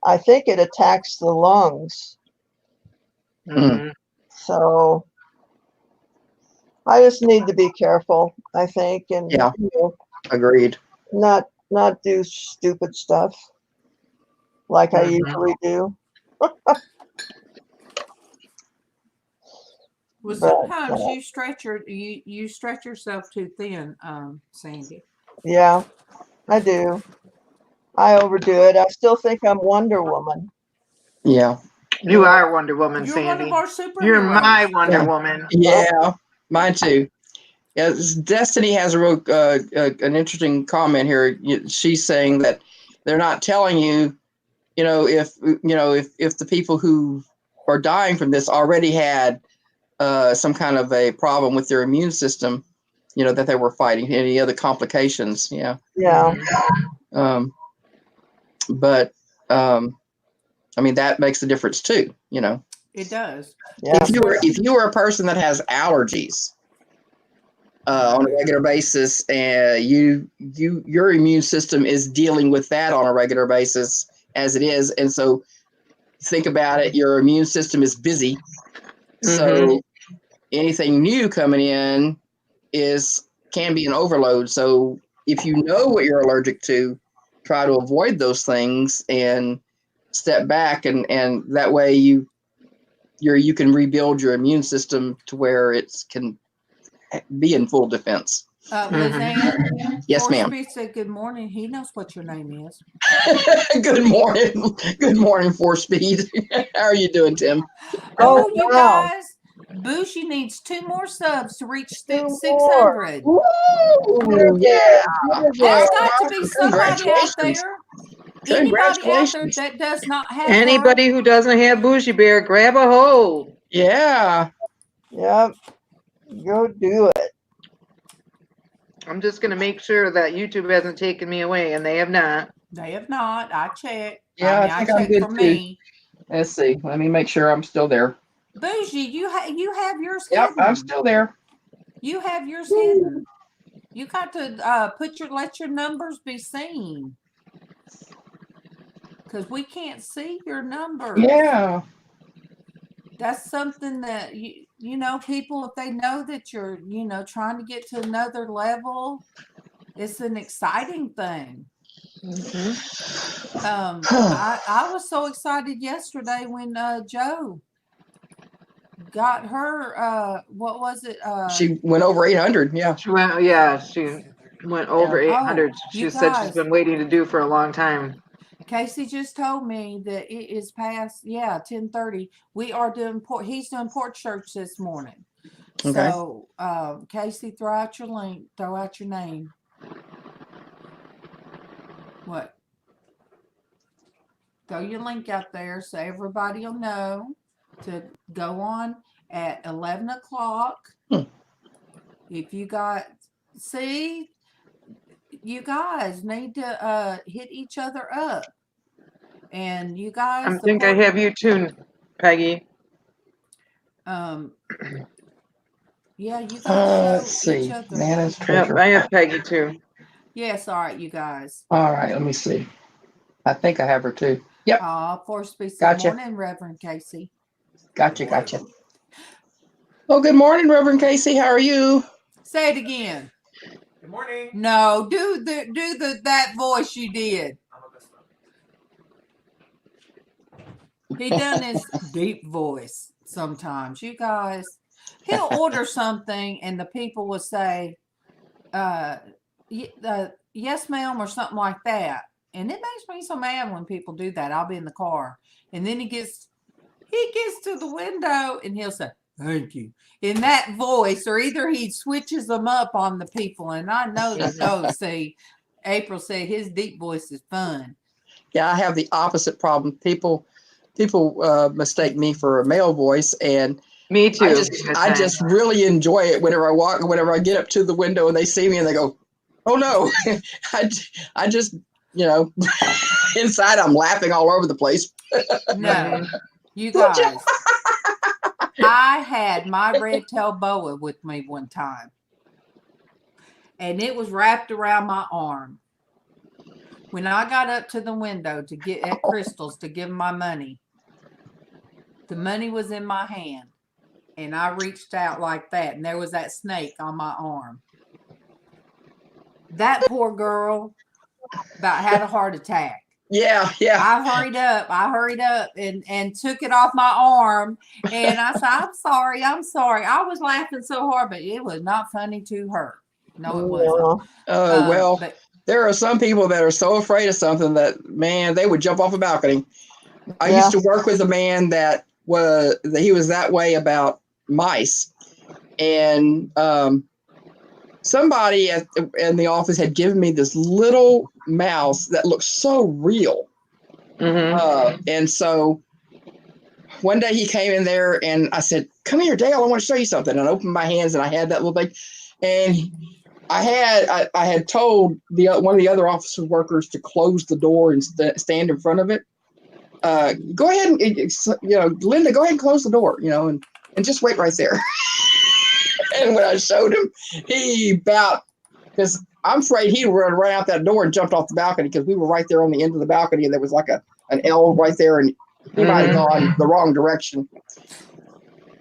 D: I think it attacks the lungs.
A: Mm-hmm.
D: So I just need to be careful, I think, and
G: Yeah.
D: you know,
G: Agreed.
D: not do stupid stuff like I usually do.
B: Well,
D: But,
B: sometimes you stretch yourself too thin, Sandy.
D: yeah, I do. I overdo it. I still think I'm Wonder Woman.
G: Yeah.
A: You are Wonder Woman,
B: You're one
A: Sandy.
B: of our superheroes.
A: You're my Wonder
G: Yeah.
A: Woman.
G: Yeah. Mine too. Yeah, Destiny has a real an interesting comment here. She's saying that they're not telling you, if the people who are dying from this already had some kind of a problem with their immune system, that they were fighting, any other complications. Yeah.
D: Yeah.
G: But I mean, that makes a difference too.
B: It does.
D: Yeah.
G: If you are a person that has allergies on a regular basis, and your immune system is dealing with that on a regular basis as it is, and so think about it, your immune system is busy, so anything new coming in can be an overload. So if you know what you're allergic to, try to avoid those things and step back, and that way you can rebuild your immune system to where it can be in full defense.
B: LizzAnn,
G: Yes, ma'am.
B: Forsby said good morning. He knows what your name is.
G: Good morning. Good morning, 4Speed. How are you doing, Tim?
B: Oh, you
D: wow.
B: guys, Bushy needs 2 more subs to reach
D: 2
B: 600.
G: Woo!
D: Yeah.
B: There's got to be somebody out
G: Congratulations.
B: there. Anybody out there
G: Congratulations.
B: that does not have
A: Anybody who doesn't have Bougie Bear, grab a hold.
G: Yeah.
D: Yep. Go do it.
A: I'm just going to make sure that YouTube hasn't taken me away, and they have not.
B: They have not. I checked.
G: Yeah, I think I'm
B: checked
G: good
B: for
G: too.
B: me.
G: Let's see. Let me make sure I'm still there.
B: Bougie, you have yours
G: Yep,
B: hidden.
G: I'm still there.
B: You have yours hidden. You got to let your numbers be seen. Because we can't see your numbers.
G: Yeah.
B: That's something that people, if they know that you're trying to get to another level, it's an exciting thing. I was so excited yesterday when Joe got her what was it,
G: She went over 800. Yeah.
A: She went over 800. She said she's been waiting to do for a long time.
B: Casey just told me that it is past 10:30. He's doing Porch Church this morning.
G: Okay.
B: So Casey, throw out your link, throw out your name. What? Throw your link out there so everybody will know to go on at 11 o'clock. If you you guys need to hit each other up. And you guys,
A: I think I have you too, Peggy.
B: Yeah, you guys
G: Let's
B: show
G: see.
B: each other.
G: Nana's
A: Yep,
G: treasure.
A: I have Peggy too.
B: Yes, all right, you guys.
G: All right, let me see. I think I have her too. Yep.
B: Forsby said,
G: Gotcha.
B: morning, Reverend Casey.
G: Gotcha. Oh, good morning, Reverend Casey. How are you?
B: Say it again.
C: Good morning.
B: No, do that voice you did. He done his deep voice sometimes. You guys, he'll order something and the people will say, yes, ma'am, or something like that. And it makes me so mad when people do that. I'll be in the car and then he gets to the window and he'll say, thank you, in that voice, or either he switches them up on the people. And I know that those, see, April said his deep voice is fun.
G: Yeah, I have the opposite problem. People mistake me for a male voice, and
A: Me too.
G: I just really enjoy it whenever I get up to the window and they see me and they go, "Oh no!" I just, inside I'm laughing all over the place.
B: No, you guys. I had my red tail boa with me one time, and it was wrapped around my arm. When I got up to the window to get at Crystal's to give my money, the money was in my hand, and I reached out like that, and there was that snake on my arm. That poor girl about had a heart attack.
G: Yeah.
B: I hurried up and took it off my arm, and I said, I'm sorry. I was laughing so hard, but it was not funny to her. No, it wasn't.
G: Well,
B: but
G: there are some people that are so afraid of something that, man, they would jump off a balcony. I used to work with a man that he was that way about mice, and somebody in the office had given me this little mouse that looked so real. And so one day he came in there and I said, "Come here, Dale, I want to show you something." And I opened my hands and I had that little thing, and I had told one of the other office workers to close the door and stand in front of it. Go ahead and, Linda, go ahead and close the door, and just wait right there. And when I showed him, he because I'm afraid he'd run right out that door and jumped off the balcony, because we were right there on the end of the balcony and there was like an L right there, and he might have gone the wrong direction.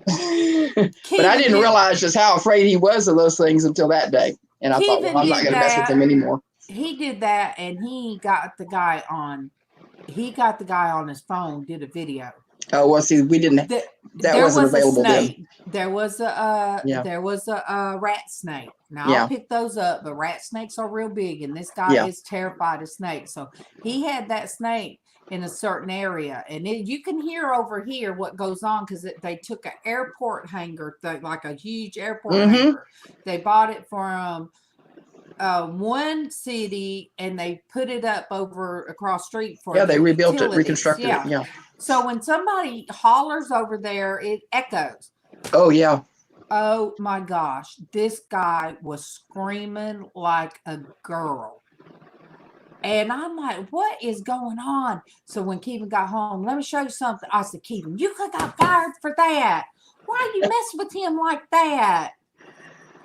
G: But I didn't realize just how afraid he was of those things until that day. And I thought, well, I'm not going to mess with him anymore.
B: He did that, and he got the guy on his phone, did a video.
G: Oh, well, see, we didn't. That wasn't available then.
B: There was a rat snake. Now I'll pick those up, but rat snakes are real big, and this guy is terrified of snakes. So he had that snake in a certain area, and you can hear over here what goes on, because they took an airport hanger, like a huge airport hanger. They bought it from one city, and they put it up over across street for
G: they rebuilt
B: utilities.
G: it, reconstructed it. Yeah.
B: So when somebody hollers over there, it echoes.
G: Oh yeah.
B: Oh my gosh, this guy was screaming like a girl. And I'm like, what is going on? So when Keevan got home, let me show you something. I said, Keevan, you could got fired for that. Why you mess with him like that?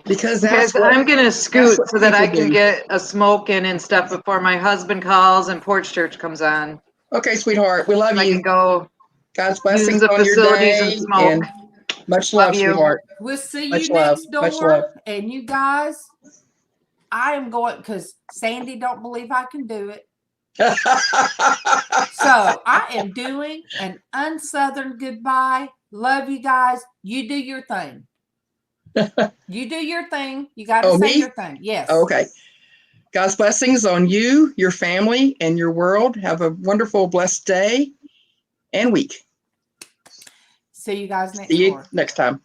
A: Because I'm going to scoot so that I can get a smoke in and stuff before my husband calls and Porch Church comes on.
G: Okay, sweetheart. We love you.
A: I can go.
G: God's blessings on your day.
A: And smoke.
G: And much love, sweetheart.
B: We'll see
G: much
B: you
G: love.
B: next door.
G: Much love.
B: And you guys, I am going, because Sandy don't believe I can do it. So I am doing an unsouthern goodbye. Love you guys. You do your thing. You do your thing. You got to say your thing. Yes.
G: Okay. God's blessings on you, your family, and your world. Have a wonderful, blessed day and week.
B: See you guys next
G: time.